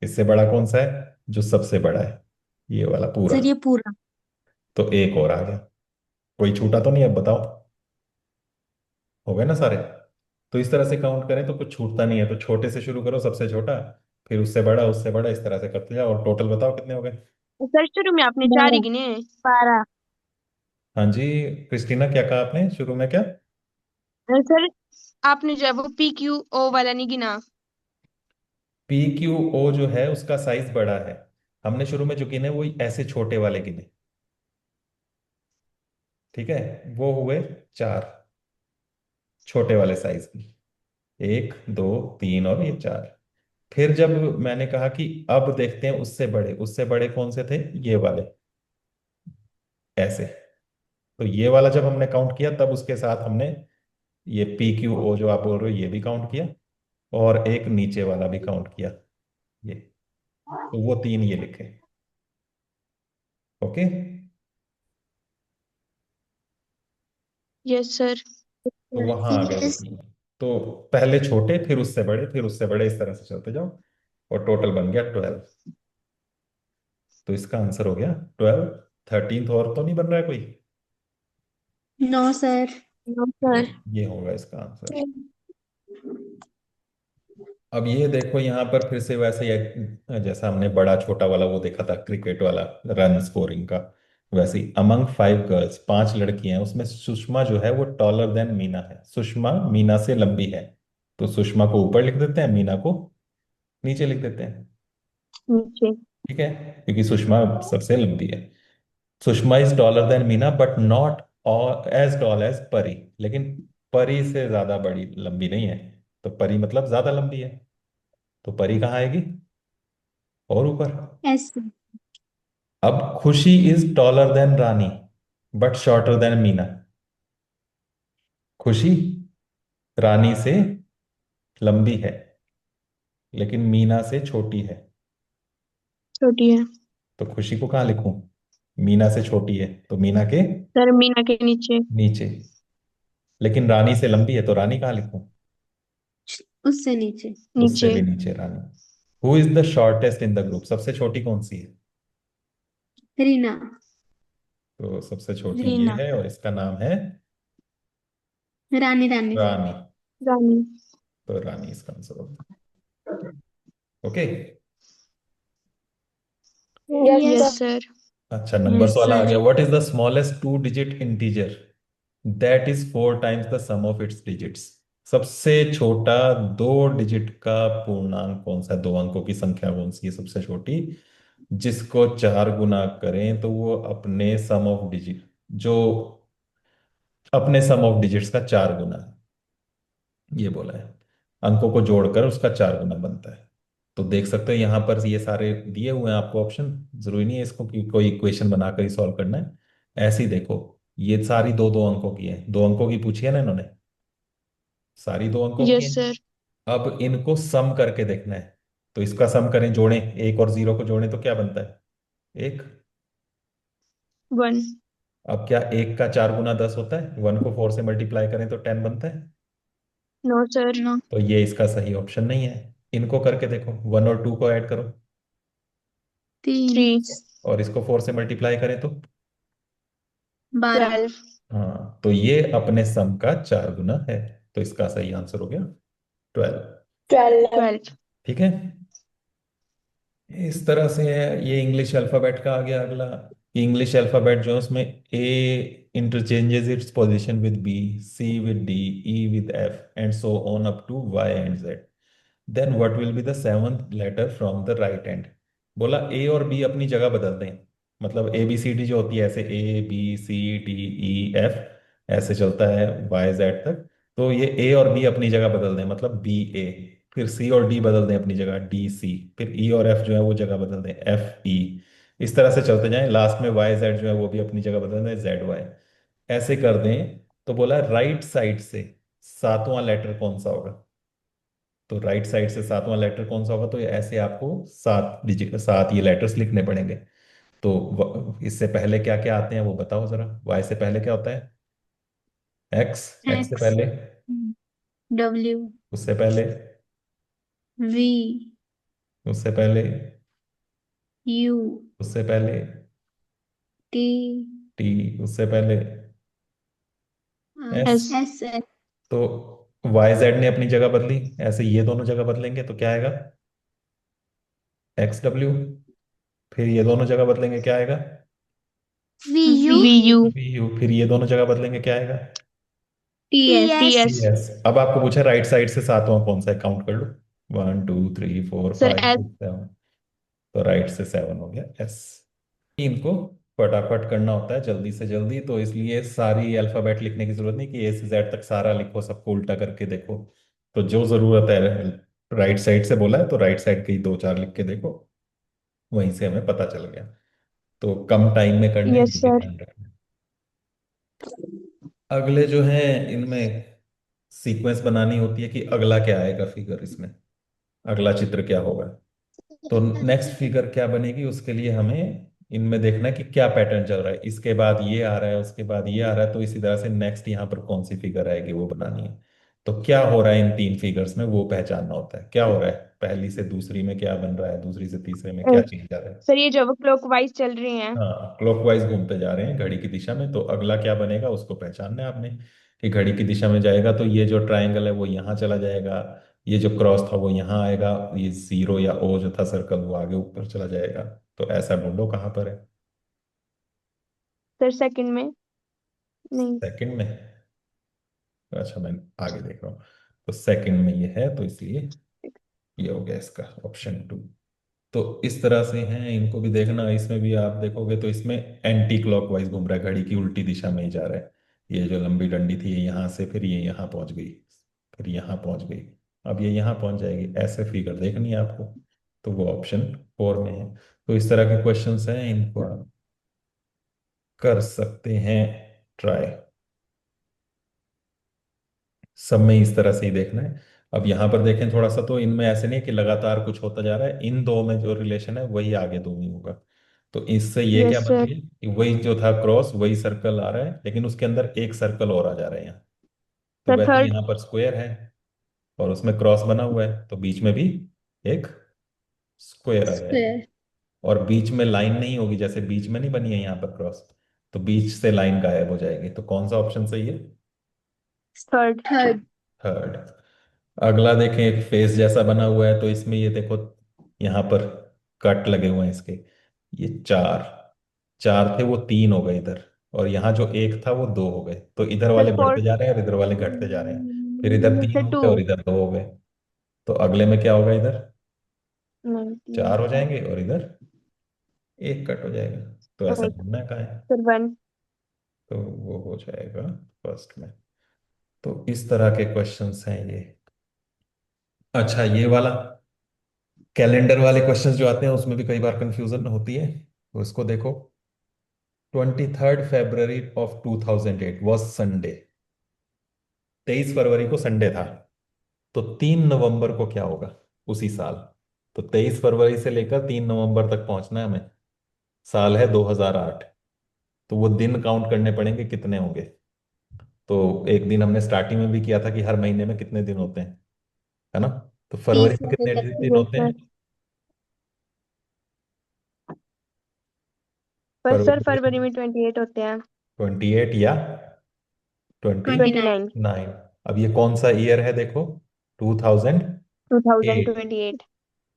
इससे बड़ा कौन सा है? जो सबसे बड़ा है, ये वाला पूरा। सर ये पूरा। तो एक और आ गया। कोई छूटा तो नहीं? अब बताओ। हो गए ना सारे? तो इस तरह से काउंट करें तो कुछ छूटता नहीं है। तो छोटे से शुरू करो, सबसे छोटा, फिर उससे बड़ा, इस तरह से करते जाओ और टोटल बताओ कितने हो गए। सर शुरू में आपने 4 ही 12। गिने। 12। हाँ जी। क्रिस्टीना क्या कहा आपने शुरू में? क्या? सर आपने जो है वो PQO वाला नहीं गिना। पी क्यू ओ जो है उसका साइज बड़ा है। हमने शुरू में जो गिने वो ऐसे छोटे वाले गिने। ठीक है। वो हुए 4 छोटे वाले साइज की। 1, 2, 3 और ये 4। फिर जब मैंने कहा कि अब देखते हैं उससे बड़े, उससे बड़े कौन से थे? ये वाले, ऐसे। तो ये वाला जब हमने काउंट किया तब उसके साथ हमने ये पी क्यू ओ जो आप बोल रहे हो ये भी काउंट किया, और एक नीचे वाला भी काउंट किया, ये। तो वो 3 ये लिखे। ओके। Yes sir. तो वहां आ गए वो यस। 3। तो पहले छोटे, फिर उससे बड़े, फिर उससे बड़े, इस तरह से चलते जाओ। और टोटल बन गया 12। तो इसका आंसर हो गया 12। 13th और तो नहीं बन रहा है कोई? No sir. नो तो सर। ये होगा इसका आंसर। अब ये देखो यहाँ पर फिर से वैसे ही जैसा हमने बड़ा छोटा वाला वो देखा था क्रिकेट वाला रन स्कोरिंग का, वैसे ही अमंग 5 गर्ल्स, 5 लड़कियां हैं, उसमें सुषमा जो है वो टॉलर देन मीना है। सुषमा मीना से लंबी है। तो सुषमा को ऊपर लिख देते हैं, मीना को नीचे लिख देते हैं। नीचे। ठीक है। क्योंकि सुषमा सबसे लंबी है। Sushma is taller than Meena but not as tall as Pari. लेकिन परी से ज्यादा बड़ी लंबी नहीं है। तो परी मतलब ज्यादा लंबी है। तो परी कहाँ आएगी? और ऊपर। एस। अब खुशी is taller then Rani but shorter than Meena. खुशी रानी से लंबी है लेकिन मीना से छोटी है। छोटी है। तो खुशी को कहाँ लिखूं? मीना से छोटी है तो मीना के सर मीना के नीचे। नीचे। लेकिन रानी से लंबी है तो रानी कहाँ लिखूं? उससे नीचे। उससे नीचे। भी नीचे Rani. Who is the shortest in the group? सबसे छोटी कौन सी है? रीना। तो सबसे छोटी ये रीना। है और इसका नाम है रानी रानी। रानी। रानी। तो रानी इसका आंसर होगा। ओके। यस। Yes sir. अच्छा, नंबर्स यस वाला आ सर। गया। What is the smallest 2 digit integer that is 4 times the sum of its digits? सबसे छोटा 2 डिजिट का पूर्णांक कौन सा है, 2 अंकों की संख्या कौन सी है सबसे छोटी, जिसको 4 गुना करें तो वो अपने सम ऑफ डिजिट, जो अपने सम ऑफ डिजिट्स का 4 गुना है, ये बोला है। अंकों को जोड़कर उसका 4 गुना बनता है। तो देख सकते हो यहाँ पर ये सारे दिए हुए हैं आपको ऑप्शन। जरूरी नहीं है इसको कि कोई इक्वेशन बनाकर ही सॉल्व करना है। ऐसे ही देखो, ये सारी 2 2 अंकों की है, 2 अंकों की पूछी है ना इन्होंने, सारी 2 अंकों की है। Yes sir. अब इनको सम करके देखना है। तो इसका सम करें, जोड़ें, 1 और 0 को जोड़ें तो क्या बनता है, 1। 1। अब क्या 1 का 4 गुना 10 होता है, 1 को 4 से मल्टीप्लाई करें तो 10 बनता है। No sir. नो। तो ये इसका सही ऑप्शन नहीं है। इनको करके देखो, 1 और 2 को ऐड करो 3। 3। और इसको 4 से मल्टीप्लाई करें तो 12। 12। हाँ, तो ये अपने सम का 4 गुना है। तो इसका सही आंसर हो गया 12। 12। ठीक है, इस तरह से है। ये इंग्लिश अल्फाबेट का आ गया अगला। इंग्लिश अल्फाबेट जो है उसमें A interchanges its position with B, C with D, E with F and so on up to Y and Z, then what will be the seventh letter from the right end. बोला A और B अपनी जगह बदल दें। मतलब ए B C D जो होती है, ऐसे A B C D E F ऐसे चलता है वाई जेड तक। तो ये ए और बी अपनी जगह बदल दें, मतलब बी ए। फिर सी और डी बदल दें अपनी जगह, डी सी। फिर ई और एफ जो है वो जगह बदल दें, एफ ई। इस तरह से चलते जाएं, लास्ट में वाई जेड जो है वो भी अपनी जगह बदल दें, जेड वाई। ऐसे कर दें। तो बोला राइट साइड से सातवां लेटर कौन सा होगा। तो राइट साइड से सातवां लेटर कौन सा होगा, तो ये ऐसे आपको 7 डिजिट, 7 ये लेटर्स लिखने पड़ेंगे। तो इससे पहले क्या क्या आते हैं वो बताओ जरा। वाई से पहले क्या होता है, एक्स। एक्स से एक्स। पहले, डब्ल्यू। उससे पहले, वी। उससे पहले, यू। उससे पहले, टी। टी, उससे पहले, एस। एस। एस। तो वाई जेड ने अपनी जगह बदली, ऐसे ये दोनों जगह बदलेंगे तो क्या आएगा, एक्स डब्ल्यू। फिर ये दोनों जगह बदलेंगे क्या आएगा, V U. V U. V U. फिर ये दोनों जगह बदलेंगे क्या आएगा, T S. T T S. S. अब आपको पूछा राइट साइड से सातवां कौन सा है, काउंट कर लो, 1 2 3 4 सर 5 एस। 6 7। तो राइट से 7 हो गया, एस। इनको फटाफट करना होता है जल्दी से जल्दी, तो इसलिए सारी अल्फाबेट लिखने की जरूरत नहीं कि ए से जेड तक सारा लिखो, सबको उल्टा करके देखो। तो जो जरूरत है, राइट साइड से बोला है तो राइट साइड के ही 2 4 लिख के देखो, वहीं से हमें पता चल गया। तो कम टाइम में करने हैं, यस ये सर। ध्यान रखना। अगले जो है इनमें सीक्वेंस बनानी होती है कि अगला क्या आएगा फिगर इसमें, अगला चित्र क्या होगा। तो नेक्स्ट फिगर क्या बनेगी उसके लिए हमें इनमें देखना है कि क्या पैटर्न चल रहा है, इसके बाद ये आ रहा है, उसके बाद ये आ रहा है, तो इसी तरह से नेक्स्ट यहाँ पर कौन सी फिगर आएगी वो बनानी है। तो क्या हो रहा है इन 3 फिगर्स में वो पहचानना होता है, क्या हो रहा है, पहली से दूसरी में क्या बन रहा है, दूसरी से तीसरे में क्या चेंज आ रहा है। सर ये जो क्लॉक वाइज चल रही हैं। हाँ, क्लॉकवाइज घूमते जा रहे हैं घड़ी की दिशा में, तो अगला क्या बनेगा उसको पहचानना है आपने, कि घड़ी की दिशा में जाएगा तो ये जो ट्रायंगल है वो यहाँ चला जाएगा, ये जो क्रॉस था वो यहाँ आएगा, ये जीरो या ओ जो था सर्कल वो आगे ऊपर चला जाएगा। तो ऐसा ढूंढो कहाँ पर है, सर सेकंड में। नहीं। सेकंड में। अच्छा, मैं आगे देख रहा हूँ। तो सेकंड में ये है, तो इसलिए ये हो गया इसका ऑप्शन 2। तो इस तरह से हैं, इनको भी देखना। इसमें भी आप देखोगे तो इसमें एंटी क्लॉकवाइज घूम रहा है, घड़ी की उल्टी दिशा में ही जा रहा है। ये जो लंबी डंडी थी ये यहाँ से, फिर ये यहाँ पहुंच गई, फिर यहाँ पहुंच गई, अब ये यहाँ पहुंच जाएगी। ऐसे फिगर देखनी है आपको। तो वो ऑप्शन 4 में है। तो इस तरह के क्वेश्चंस हैं, इनको आप कर सकते हैं ट्राई। सब में इस तरह से ही देखना है। अब यहाँ पर देखें थोड़ा सा, तो इनमें ऐसे नहीं है कि लगातार कुछ होता जा रहा है, इन दो में जो रिलेशन है वही आगे दो में होगा। तो इससे ये क्या यस बन सर। रही है कि वही जो था क्रॉस वही सर्कल आ रहा है, लेकिन उसके अंदर एक सर्कल और आ जा रहा है यहाँ। तो सर वैसे थर्ड। यहाँ पर स्क्वायर है और उसमें क्रॉस बना हुआ है, तो बीच में भी एक स्क्वायर आ जाएगा। स्क्वायर। और बीच में लाइन नहीं होगी, जैसे बीच में नहीं बनी है यहाँ पर क्रॉस, तो बीच से लाइन गायब हो जाएगी। तो कौन सा ऑप्शन सही है, थर्ड। थर्ड। थर्ड। अगला देखें, एक फेस जैसा बना हुआ है, तो इसमें ये देखो यहाँ पर कट लगे हुए हैं इसके। ये चार, चार थे वो 3 हो गए इधर, और यहाँ जो एक था वो 2 हो गए। तो इधर सर वाले बढ़ते फोर्थ। जा रहे हैं और इधर वाले घटते जा रहे हैं। फिर इधर तीन सर हो टू। गए और इधर दो हो गए। तो अगले में क्या होगा, इधर 19। चार हो जाएंगे और इधर एक कट हो जाएगा। तो ऐसा ढूंढना कहाँ है। सर 1। तो वो हो जाएगा फर्स्ट में। तो इस तरह के क्वेश्चंस हैं ये। अच्छा, ये वाला कैलेंडर वाले क्वेश्चंस जो आते हैं उसमें भी कई बार कंफ्यूजन होती है। तो इसको देखो। 23rd February of 2008 was Sunday. 23 फरवरी को संडे था। तो 3 नवंबर को क्या होगा उसी साल। तो 23 फरवरी से लेकर 3 नवंबर तक पहुंचना है हमें। साल है 2008। तो वो दिन काउंट करने पड़ेंगे, कितने होंगे। तो एक दिन हमने स्टार्टिंग में भी किया था कि हर महीने में कितने दिन होते हैं, है ना। तो फरवरी 30 में और कितने दिन 31। यस होते सर। हैं। पर सर फरवरी फरवरी में में 28 होते हैं। 28 या 29। 29। 29। अब ये कौन सा ईयर है देखो। 2008। 2028।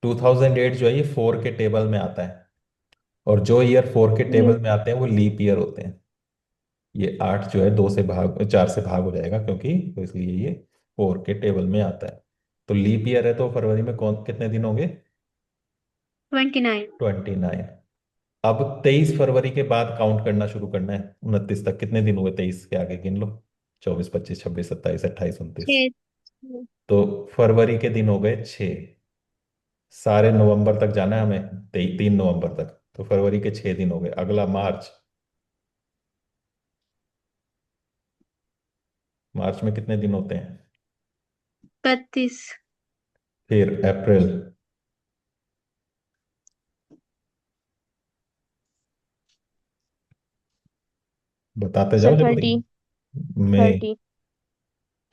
2008 जो है ये 4 के टेबल में आता है। और जो ईयर 4 के टेबल यस। में आते हैं वो लीप ईयर होते हैं। ये 8 जो है 4 से भाग हो जाएगा, क्योंकि तो इसलिए ये 4 के टेबल में आता है। तो लीप ईयर है तो फरवरी में कौन कितने दिन होंगे। 29। 29। अब 23 फरवरी के बाद काउंट करना शुरू करना है 29 तक। कितने दिन हुए 23 के आगे गिन लो। 24, 25, 26, 27, 28, 29। 6। तो फरवरी के दिन हो गए 6। सारे नवंबर तक जाना है हमें, 3 नवंबर तक। तो फरवरी के 6 दिन हो गए। अगला मार्च। मार्च में कितने दिन होते हैं। 31। फिर अप्रैल। बताते जाओ सर जल्दी। 30। मई। 30।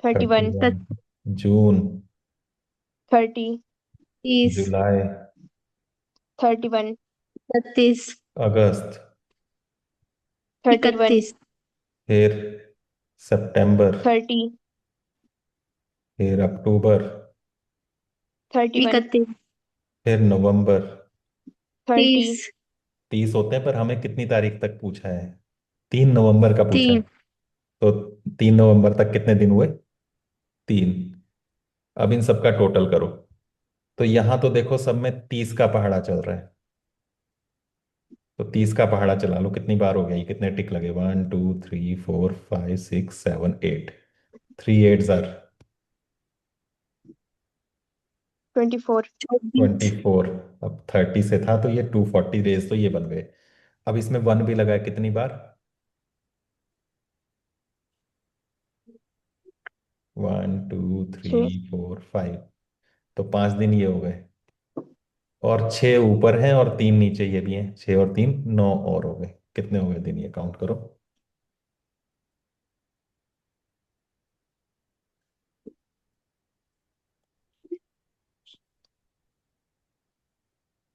31। 31। जून। 30। 30। जुलाई। 31। 32। अगस्त। 31। 31। फिर सितंबर। 30। फिर अक्टूबर। 31। 31। फिर नवंबर। 30। 30। 30 होते हैं, पर हमें कितनी तारीख तक पूछा है। 3 नवंबर का पूछा है। 3। तो 3 नवंबर तक कितने दिन हुए। 3। अब इन सबका टोटल करो। तो यहां तो देखो सब में 30 का पहाड़ा चल रहा है। तो 30 का पहाड़ा चला लो, कितनी बार हो गया ये, कितने टिक लगे। 1 2 3 4 5 6 7 8। 3 8 जार 24। 24। 24। अब 30 से था तो ये 240 डेज तो ये बन गए। अब इसमें 1 भी लगा है, कितनी बार। 1 2 3 4 5। तो 5 दिन ये हो गए। और 6 ऊपर हैं और 3 नीचे ये भी हैं। 6 और 3 9 और हो गए। कितने हो गए दिन, ये काउंट करो।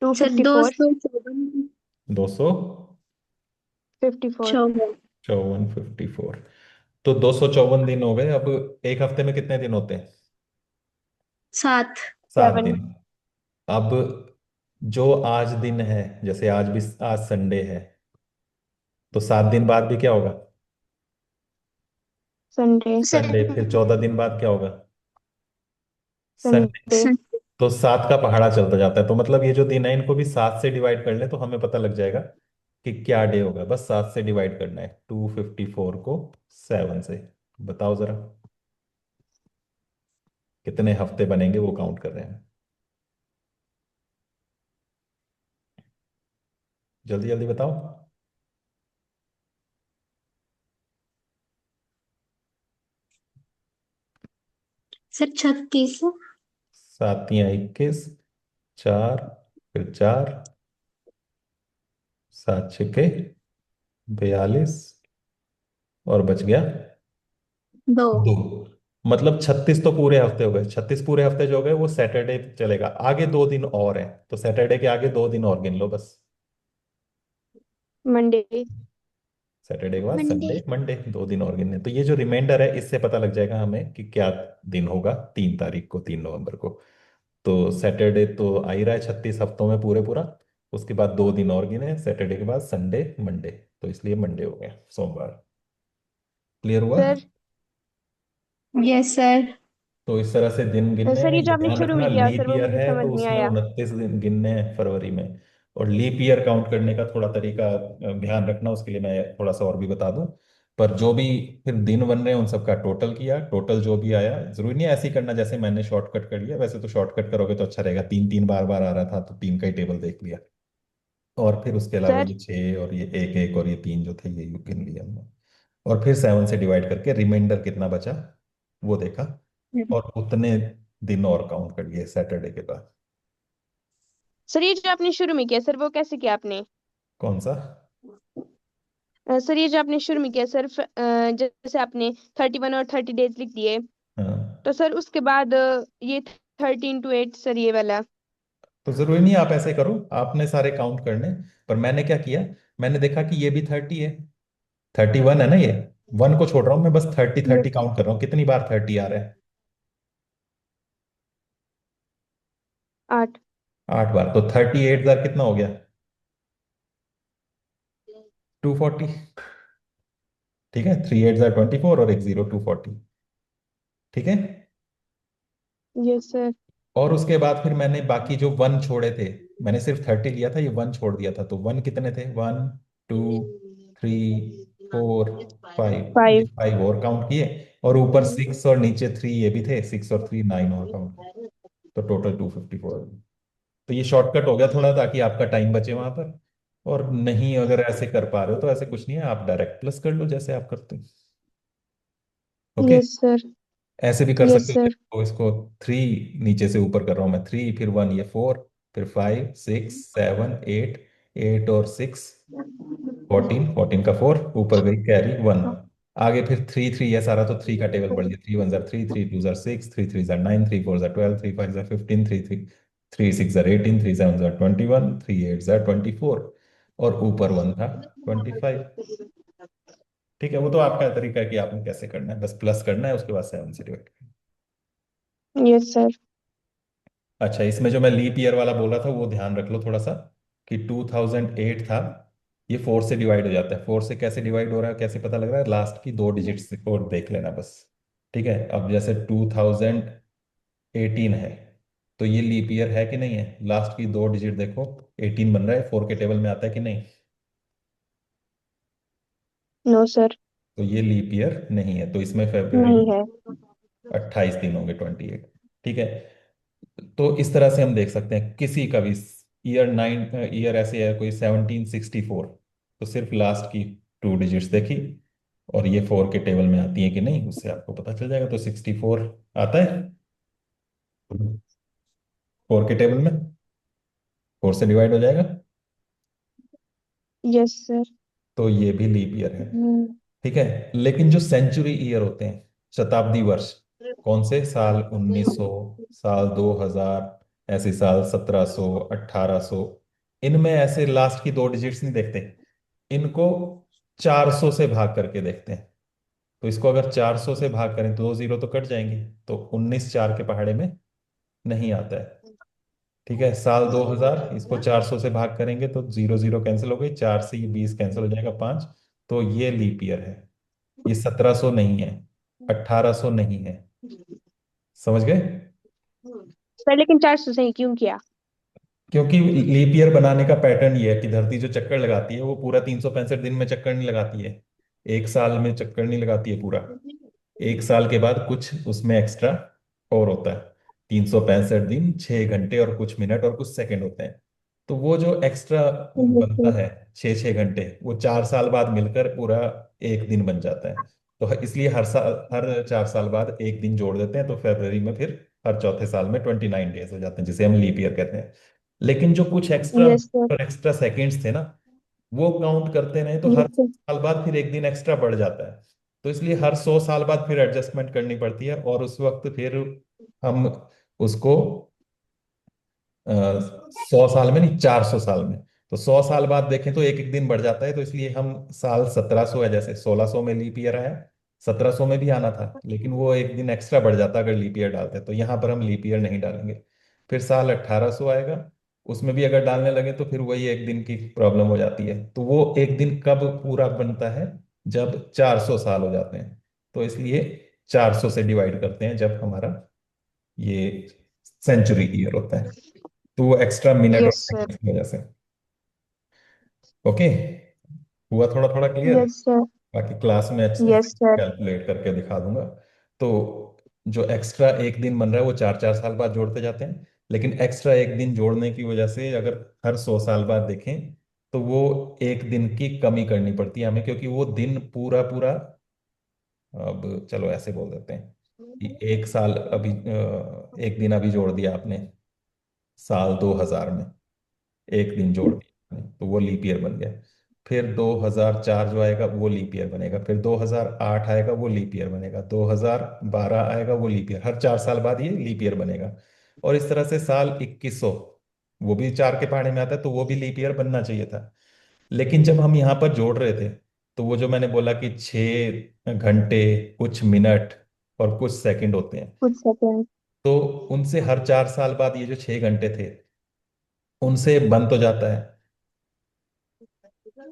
254। सर 254। 254। 54। 54। तो 254 दिन हो गए। अब एक हफ्ते में कितने दिन होते हैं। 7। 7। 7 दिन। अब जो आज दिन है, जैसे आज भी, आज संडे है, तो 7 दिन बाद भी क्या होगा। संडे। संडे। फिर 14 दिन बाद क्या होगा। संडे। संडे। तो 7 का पहाड़ा चलता जाता है। तो मतलब ये जो दिन है इनको भी 7 से डिवाइड कर ले तो हमें पता लग जाएगा कि क्या डे होगा। बस 7 से डिवाइड करना है 254 को 7 से। बताओ जरा कितने हफ्ते बनेंगे, वो काउंट कर रहे हैं। जल्दी जल्दी बताओ। सर 36। 7 या 21। 4। फिर 4। 7 6 42। और बच गया 2। 2। मतलब 36 तो पूरे हफ्ते हो गए। 36 पूरे हफ्ते जो हो गए वो सैटरडे चलेगा। आगे 2 दिन और हैं, तो सैटरडे के आगे 2 दिन और गिन लो बस। मंडे। सैटरडे के बाद मंडे। संडे मंडे, 2 दिन और गिनने। तो ये जो रिमाइंडर है इससे पता लग जाएगा हमें कि क्या दिन होगा 3 तारीख को, 3 नवंबर को। तो सैटरडे तो आ ही रहा है 36 हफ्तों में पूरे पूरा। उसके बाद 2 दिन और गिने, सैटरडे के बाद संडे मंडे। तो इसलिए मंडे हो गया, सोमवार। क्लियर हुआ। Sir yes sir. तो इस तरह से दिन गिनने हैं, सर ये जो ये आपने ध्यान शुरू रखना। में किया लीप सर वो ईयर मुझे है समझ तो नहीं उसमें आया। 29 दिन गिनने हैं फरवरी में। और लीप ईयर काउंट करने का थोड़ा तरीका ध्यान रखना, उसके लिए मैं थोड़ा सा और भी बता दूं। पर जो भी फिर दिन बन रहे हैं उन सबका टोटल किया, टोटल जो भी आया, जरूरी नहीं है ऐसे ही करना जैसे मैंने शॉर्टकट कर लिया, वैसे तो शॉर्टकट करोगे तो अच्छा रहेगा, तीन तीन बार बार आ रहा था तो तीन का ही टेबल देख लिया। और फिर उसके अलावा सर ये छः और ये एक एक और ये तीन जो थे ये गिन लिया हमने। और फिर 7 से डिवाइड करके रिमाइंडर कितना बचा वो देखा, और उतने दिन और काउंट कर लिए सैटरडे के बाद। सर ये जो आपने शुरू में किया सर वो कैसे किया आपने? कौन सा? सर ये जो आपने शुरू में किया सर जैसे आपने 31 और 30 डेज लिख दिए, हाँ, तो सर उसके बाद ये 13 to 8 सर ये वाला। तो जरूरी नहीं आप ऐसे करो, आपने सारे काउंट करने। पर मैंने क्या किया, मैंने देखा कि ये भी 30 है, 31 है ना ये, वन को छोड़ रहा हूँ मैं, बस 30 30 यस। काउंट कर रहा हूँ, कितनी बार 30 आ रहा है? 8। 8 बार, तो 38 बार कितना हो गया? 240। ठीक है, 3 8 24 और एक जीरो 240। ठीक है। Yes sir. और उसके बाद फिर मैंने बाकी जो वन छोड़े थे, मैंने सिर्फ 30 लिया था, ये वन छोड़ दिया था, तो वन कितने थे? 1 2 3 4 5, ये 5। 5 और काउंट किए। और ऊपर 6 और नीचे 3 ये भी थे, 6 और 3 9 और काउंट किए, तो टोटल 254। तो ये शॉर्टकट हो गया थोड़ा, ताकि आपका टाइम बचे वहां पर। और नहीं अगर ऐसे कर पा रहे हो तो ऐसे कुछ नहीं है, आप डायरेक्ट प्लस कर लो जैसे आप करते हो। ओके। Yes sir. ऐसे भी कर यस सकते हो, सर। देखो इसको, 3 नीचे से ऊपर कर रहा हूं मैं, 3 फिर 1 ये 4, फिर 5 6 7 8, 8 और 6 14, 14 का 4, ऊपर गई कैरी 1। आगे फिर 3 3 ये सारा, तो 3 का टेबल बढ़ गया, 3 1 jar 3, 3 2 jar 6, 3 3 jar 9, 3 4 jar 12, 3 5 jar 15, 3 3 3 6 jar 18, 3 7 jar 21, 3 8 jar 24, और ऊपर 1 था 25। ठीक है, वो तो आपका तरीका है कि आपने कैसे करना है, बस प्लस करना है उसके बाद 7 से डिवाइड। Yes sir. अच्छा, इसमें जो मैं लीप ईयर वाला बोल रहा था वो ध्यान रख लो थोड़ा सा, कि 2008 था, ये 4 से डिवाइड हो जाता है। 4 से कैसे डिवाइड हो रहा है, कैसे पता लग रहा है? लास्ट की दो डिजिट्स को देख लेना बस। ठीक है, अब जैसे 2018 है, तो ये लीप ईयर है कि नहीं है? लास्ट की दो डिजिट देखो, 18 बन रहा है, 4 के टेबल में आता है कि नहीं? No sir. तो ये लीप ईयर नहीं है, तो इसमें फेब्रवरी नहीं में है। 28 दिन होंगे, 28। ठीक है। तो इस तरह से हम देख सकते हैं किसी का भी ईयर 9, ईयर ऐसे है कोई 1764, तो सिर्फ लास्ट की टू डिजिट्स देखी, और ये 4 के टेबल में आती है कि नहीं उससे आपको पता चल जाएगा। तो 64 आता है 4 के टेबल में, 4 से डिवाइड हो जाएगा, यस सर। तो ये भी लीप ईयर है। हम्म। ठीक है, लेकिन जो सेंचुरी ईयर होते हैं, शताब्दी वर्ष, कौन से? साल 1900, साल 2000, ऐसे साल 1700, 1800, इनमें ऐसे लास्ट की दो डिजिट्स नहीं देखते, इनको 400 से भाग करके देखते हैं। तो इसको अगर 400 से भाग करें तो दो जीरो तो कट जाएंगे, तो 19 4 के पहाड़े में नहीं आता है। ठीक है, साल 2000, इसको 400 से भाग करेंगे तो जीरो जीरो कैंसिल हो गई, 4 से ये 20 कैंसिल हो जाएगा, 5। तो ये लीप ईयर है। ये 1700 नहीं है, 1800 नहीं है। समझ गए? सर लेकिन 400 सही क्यों किया? क्योंकि लीप ईयर बनाने का पैटर्न ये है कि धरती जो चक्कर लगाती है वो पूरा 365 दिन में चक्कर नहीं लगाती है, एक साल में चक्कर नहीं लगाती है पूरा। एक साल के बाद कुछ उसमें एक्स्ट्रा और होता है, 365 दिन 6 घंटे और कुछ मिनट और कुछ सेकंड होते हैं। तो वो जो एक्स्ट्रा यस बनता सर। है 6 6 घंटे, वो 4 साल बाद मिलकर पूरा एक दिन बन जाता है। तो इसलिए हर साल, हर 4 साल बाद एक दिन जोड़ देते हैं, तो फरवरी में फिर हर चौथे साल में 29 डेज हो जाते हैं, जिसे हम लीप ईयर कहते हैं। लेकिन जो कुछ एक्स्ट्रा यस सर। और एक्स्ट्रा सेकेंड्स थे ना, वो काउंट करते रहे तो हर यस सर। साल बाद फिर एक दिन एक्स्ट्रा बढ़ जाता है। तो इसलिए हर 100 साल बाद फिर एडजस्टमेंट करनी पड़ती है, और उस वक्त फिर हम उसको 100 साल में नहीं, 400 साल में, तो 100 साल बाद देखें तो एक एक दिन बढ़ जाता है। तो इसलिए हम साल 1700 है, जैसे 1600 में लीप ईयर आया, 1700 में भी आना था, लेकिन वो एक दिन एक्स्ट्रा बढ़ जाता अगर लीप ईयर डालते, तो यहाँ पर हम लीप ईयर नहीं डालेंगे। फिर साल 1800 आएगा, उसमें भी अगर डालने लगे तो फिर वही एक दिन की प्रॉब्लम हो जाती है। तो वो एक दिन कब पूरा बनता है? जब 400 साल हो जाते हैं। तो इसलिए 400 से डिवाइड करते हैं जब हमारा ये सेंचुरी ईयर होता है। तो वो एक्स्ट्रा मिनट और यस सर। सेकंड की वजह से। ओके, हुआ थोड़ा थोड़ा क्लियर। Yes sir. बाकी क्लास में अच्छे से यस सर। कैलकुलेट करके दिखा दूंगा। तो जो एक्स्ट्रा एक दिन बन रहा है वो 4 4 साल बाद जोड़ते जाते हैं, लेकिन एक्स्ट्रा एक दिन जोड़ने की वजह से अगर हर 100 साल बाद देखें तो वो एक दिन की कमी करनी पड़ती है हमें, क्योंकि वो दिन पूरा पूरा, अब चलो ऐसे बोल देते हैं कि एक साल अभी, एक दिन अभी जोड़ दिया आपने साल 2000 में, एक दिन जोड़ दिया आपने, तो वो लीप ईयर बन गया। फिर 2004 जो आएगा वो लीप ईयर बनेगा, फिर 2008 आएगा वो लीप ईयर बनेगा, 2012 आएगा वो लीप ईयर, हर 4 साल बाद ये लीप ईयर बनेगा। और इस तरह से साल 2100 वो भी 4 के पहाड़े में आता है, तो वो भी लीप ईयर बनना चाहिए था। लेकिन जब हम यहाँ पर जोड़ रहे थे, तो वो जो मैंने बोला कि 6 घंटे, कुछ मिनट और कुछ सेकंड होते हैं, कुछ सेकेंड। तो उनसे हर 4 साल बाद ये जो 6 घंटे थे उनसे बन तो जाता है।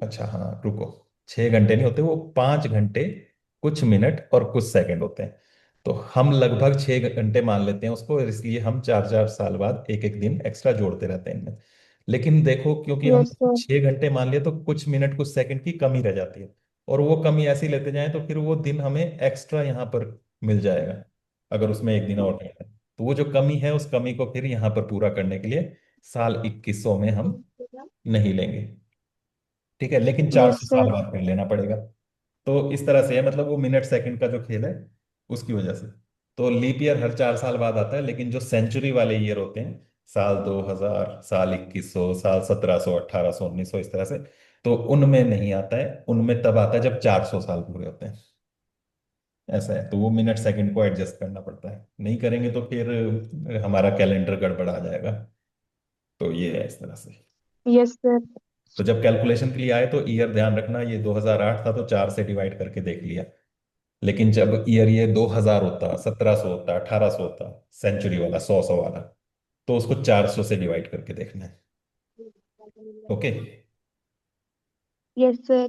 अच्छा हाँ रुको, 6 घंटे नहीं होते, वो 5 घंटे, कुछ मिनट और कुछ सेकंड होते हैं। तो हम लगभग 6 घंटे मान लेते हैं उसको, और इसलिए हम 4 4 साल बाद एक एक दिन एक्स्ट्रा जोड़ते रहते हैं इनमें। लेकिन देखो, क्योंकि हम यस सर। 6 घंटे मान लिए तो कुछ मिनट कुछ सेकंड की कमी रह जाती है, और वो कमी ऐसे ही लेते जाएं तो फिर वो दिन हमें एक्स्ट्रा यहाँ पर मिल जाएगा, अगर उसमें एक दिन और नहीं है। तो वो जो कमी है उस कमी को फिर यहाँ पर पूरा करने के लिए साल 2100 में हम नहीं लेंगे। ठीक है, लेकिन चार यस सौ साल सर। बाद फिर लेना पड़ेगा। तो इस तरह से है, मतलब वो मिनट सेकंड का जो खेल है उसकी वजह से। तो लीप ईयर हर 4 साल बाद आता है, लेकिन जो सेंचुरी वाले ईयर होते हैं, साल 2000, साल 2100, साल 1700, 1800, 1900, इस तरह से, तो उनमें नहीं आता है। उनमें तब आता है जब 400 साल पूरे होते हैं। ऐसा है, तो वो मिनट सेकंड को एडजस्ट करना पड़ता है, नहीं करेंगे तो फिर हमारा कैलेंडर गड़बड़ा जाएगा। तो ये है इस तरह से। Yes sir. तो जब कैलकुलेशन के लिए आए तो ईयर ध्यान रखना, ये 2008 था तो 4 से डिवाइड करके देख लिया। लेकिन जब ईयर ये 2000 होता, 1700 होता, 1800 होता, सेंचुरी वाला, 100 100 वाला, तो उसको 400 से डिवाइड करके देखना है। ओके। Yes sir.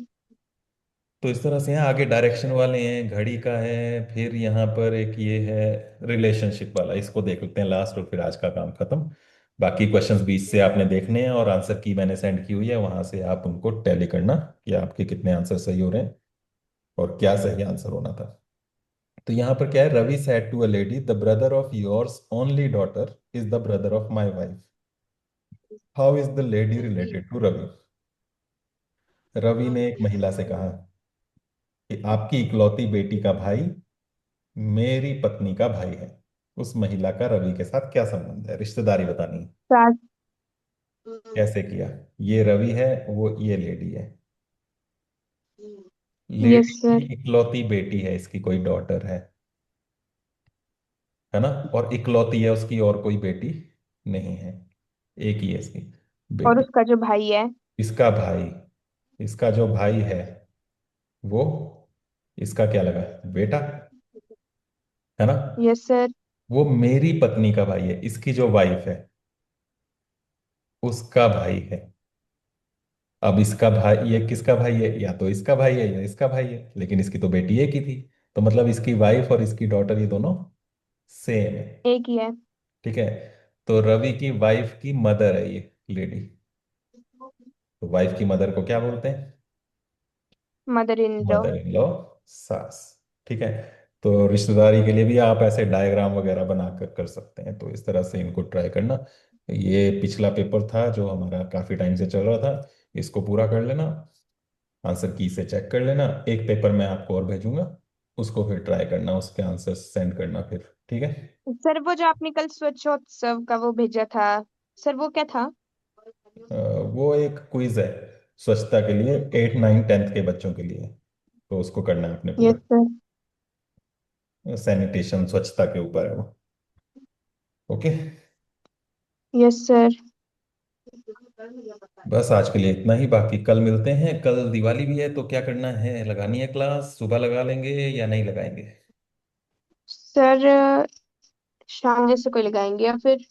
तो इस तरह से यहाँ आगे डायरेक्शन वाले हैं, घड़ी का है, फिर यहाँ पर एक ये है रिलेशनशिप वाला, इसको देख लेते हैं लास्ट, और फिर आज का काम खत्म। बाकी क्वेश्चंस बीच से आपने देखने हैं, और आंसर की मैंने सेंड की हुई है, वहां से आप उनको टैली करना कि आपके कितने आंसर सही हो रहे हैं और क्या सही आंसर होना था। तो यहाँ पर क्या है, Ravi said to a lady, the brother of yours only daughter is the brother of my wife, how is the lady related to Ravi. Ravi ने एक महिला से कहा कि आपकी इकलौती बेटी का भाई मेरी पत्नी का भाई है। उस महिला का रवि के साथ क्या संबंध है, रिश्तेदारी बतानी है। सात। कैसे किया, ये रवि है, वो ये लेडी है। यस लेडी की सर। इकलौती बेटी है, इसकी कोई डॉटर है ना, और इकलौती है उसकी, और कोई बेटी नहीं है, एक ही है इसकी और बेटी। उसका जो भाई है। इसका भाई, इसका जो भाई है वो, इसका क्या लगा, बेटा, है ना। Yes sir. वो मेरी पत्नी का भाई है, इसकी जो वाइफ है उसका भाई है। अब इसका भाई, ये किसका भाई है, या तो इसका भाई है या इसका भाई है, लेकिन इसकी तो बेटी एक ही थी, तो मतलब इसकी वाइफ और इसकी डॉटर ये दोनों सेम है। एक ही है। ठीक है, तो रवि की वाइफ की मदर है ये लेडी। तो वाइफ की मदर को क्या बोलते हैं, mother in law. Mother in law, सास। ठीक है, तो रिश्तेदारी के लिए भी आप ऐसे डायग्राम वगैरह बनाकर कर सकते हैं, तो इस तरह से इनको ट्राई करना। ये पिछला पेपर था जो हमारा काफी टाइम से चल रहा था, इसको पूरा कर लेना, आंसर की से चेक कर लेना। एक पेपर मैं आपको और भेजूंगा, उसको फिर ट्राई करना, उसके आंसर सेंड करना फिर, ठीक है। सर वो जो आपने कल स्वच्छोत्सव का वो भेजा था, सर वो क्या था? अ, वो एक क्विज है स्वच्छता के लिए, 8 9 10th के बच्चों के लिए, तो उसको करना है आपने यस पूरा। सर। सैनिटेशन, स्वच्छता के ऊपर है वो। Okay, yes sir. बस आज के लिए इतना ही, बाकी कल मिलते हैं। कल दिवाली भी है, तो क्या करना है, लगानी है क्लास, सुबह लगा लेंगे या नहीं लगाएंगे। सर शाम जैसे कोई लगाएंगे या फिर?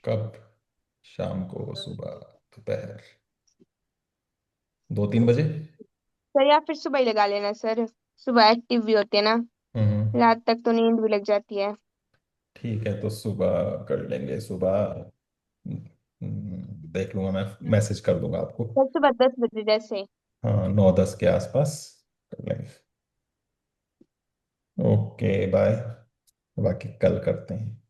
कब, शाम को, सुबह, दोपहर, 2 3 बजे। सर या फिर सुबह ही लगा लेना सर। सुबह एक्टिव भी होते हैं ना, हम्म। रात तक तो नींद भी लग जाती है। ठीक है, तो सुबह कर लेंगे, सुबह। देख लूंगा, मैं मैसेज कर दूंगा आपको। कल सुबह 10 बजे जैसे। हाँ, 9-10 के आसपास कर लेंगे। Okay, bye. बाकी कल करते हैं।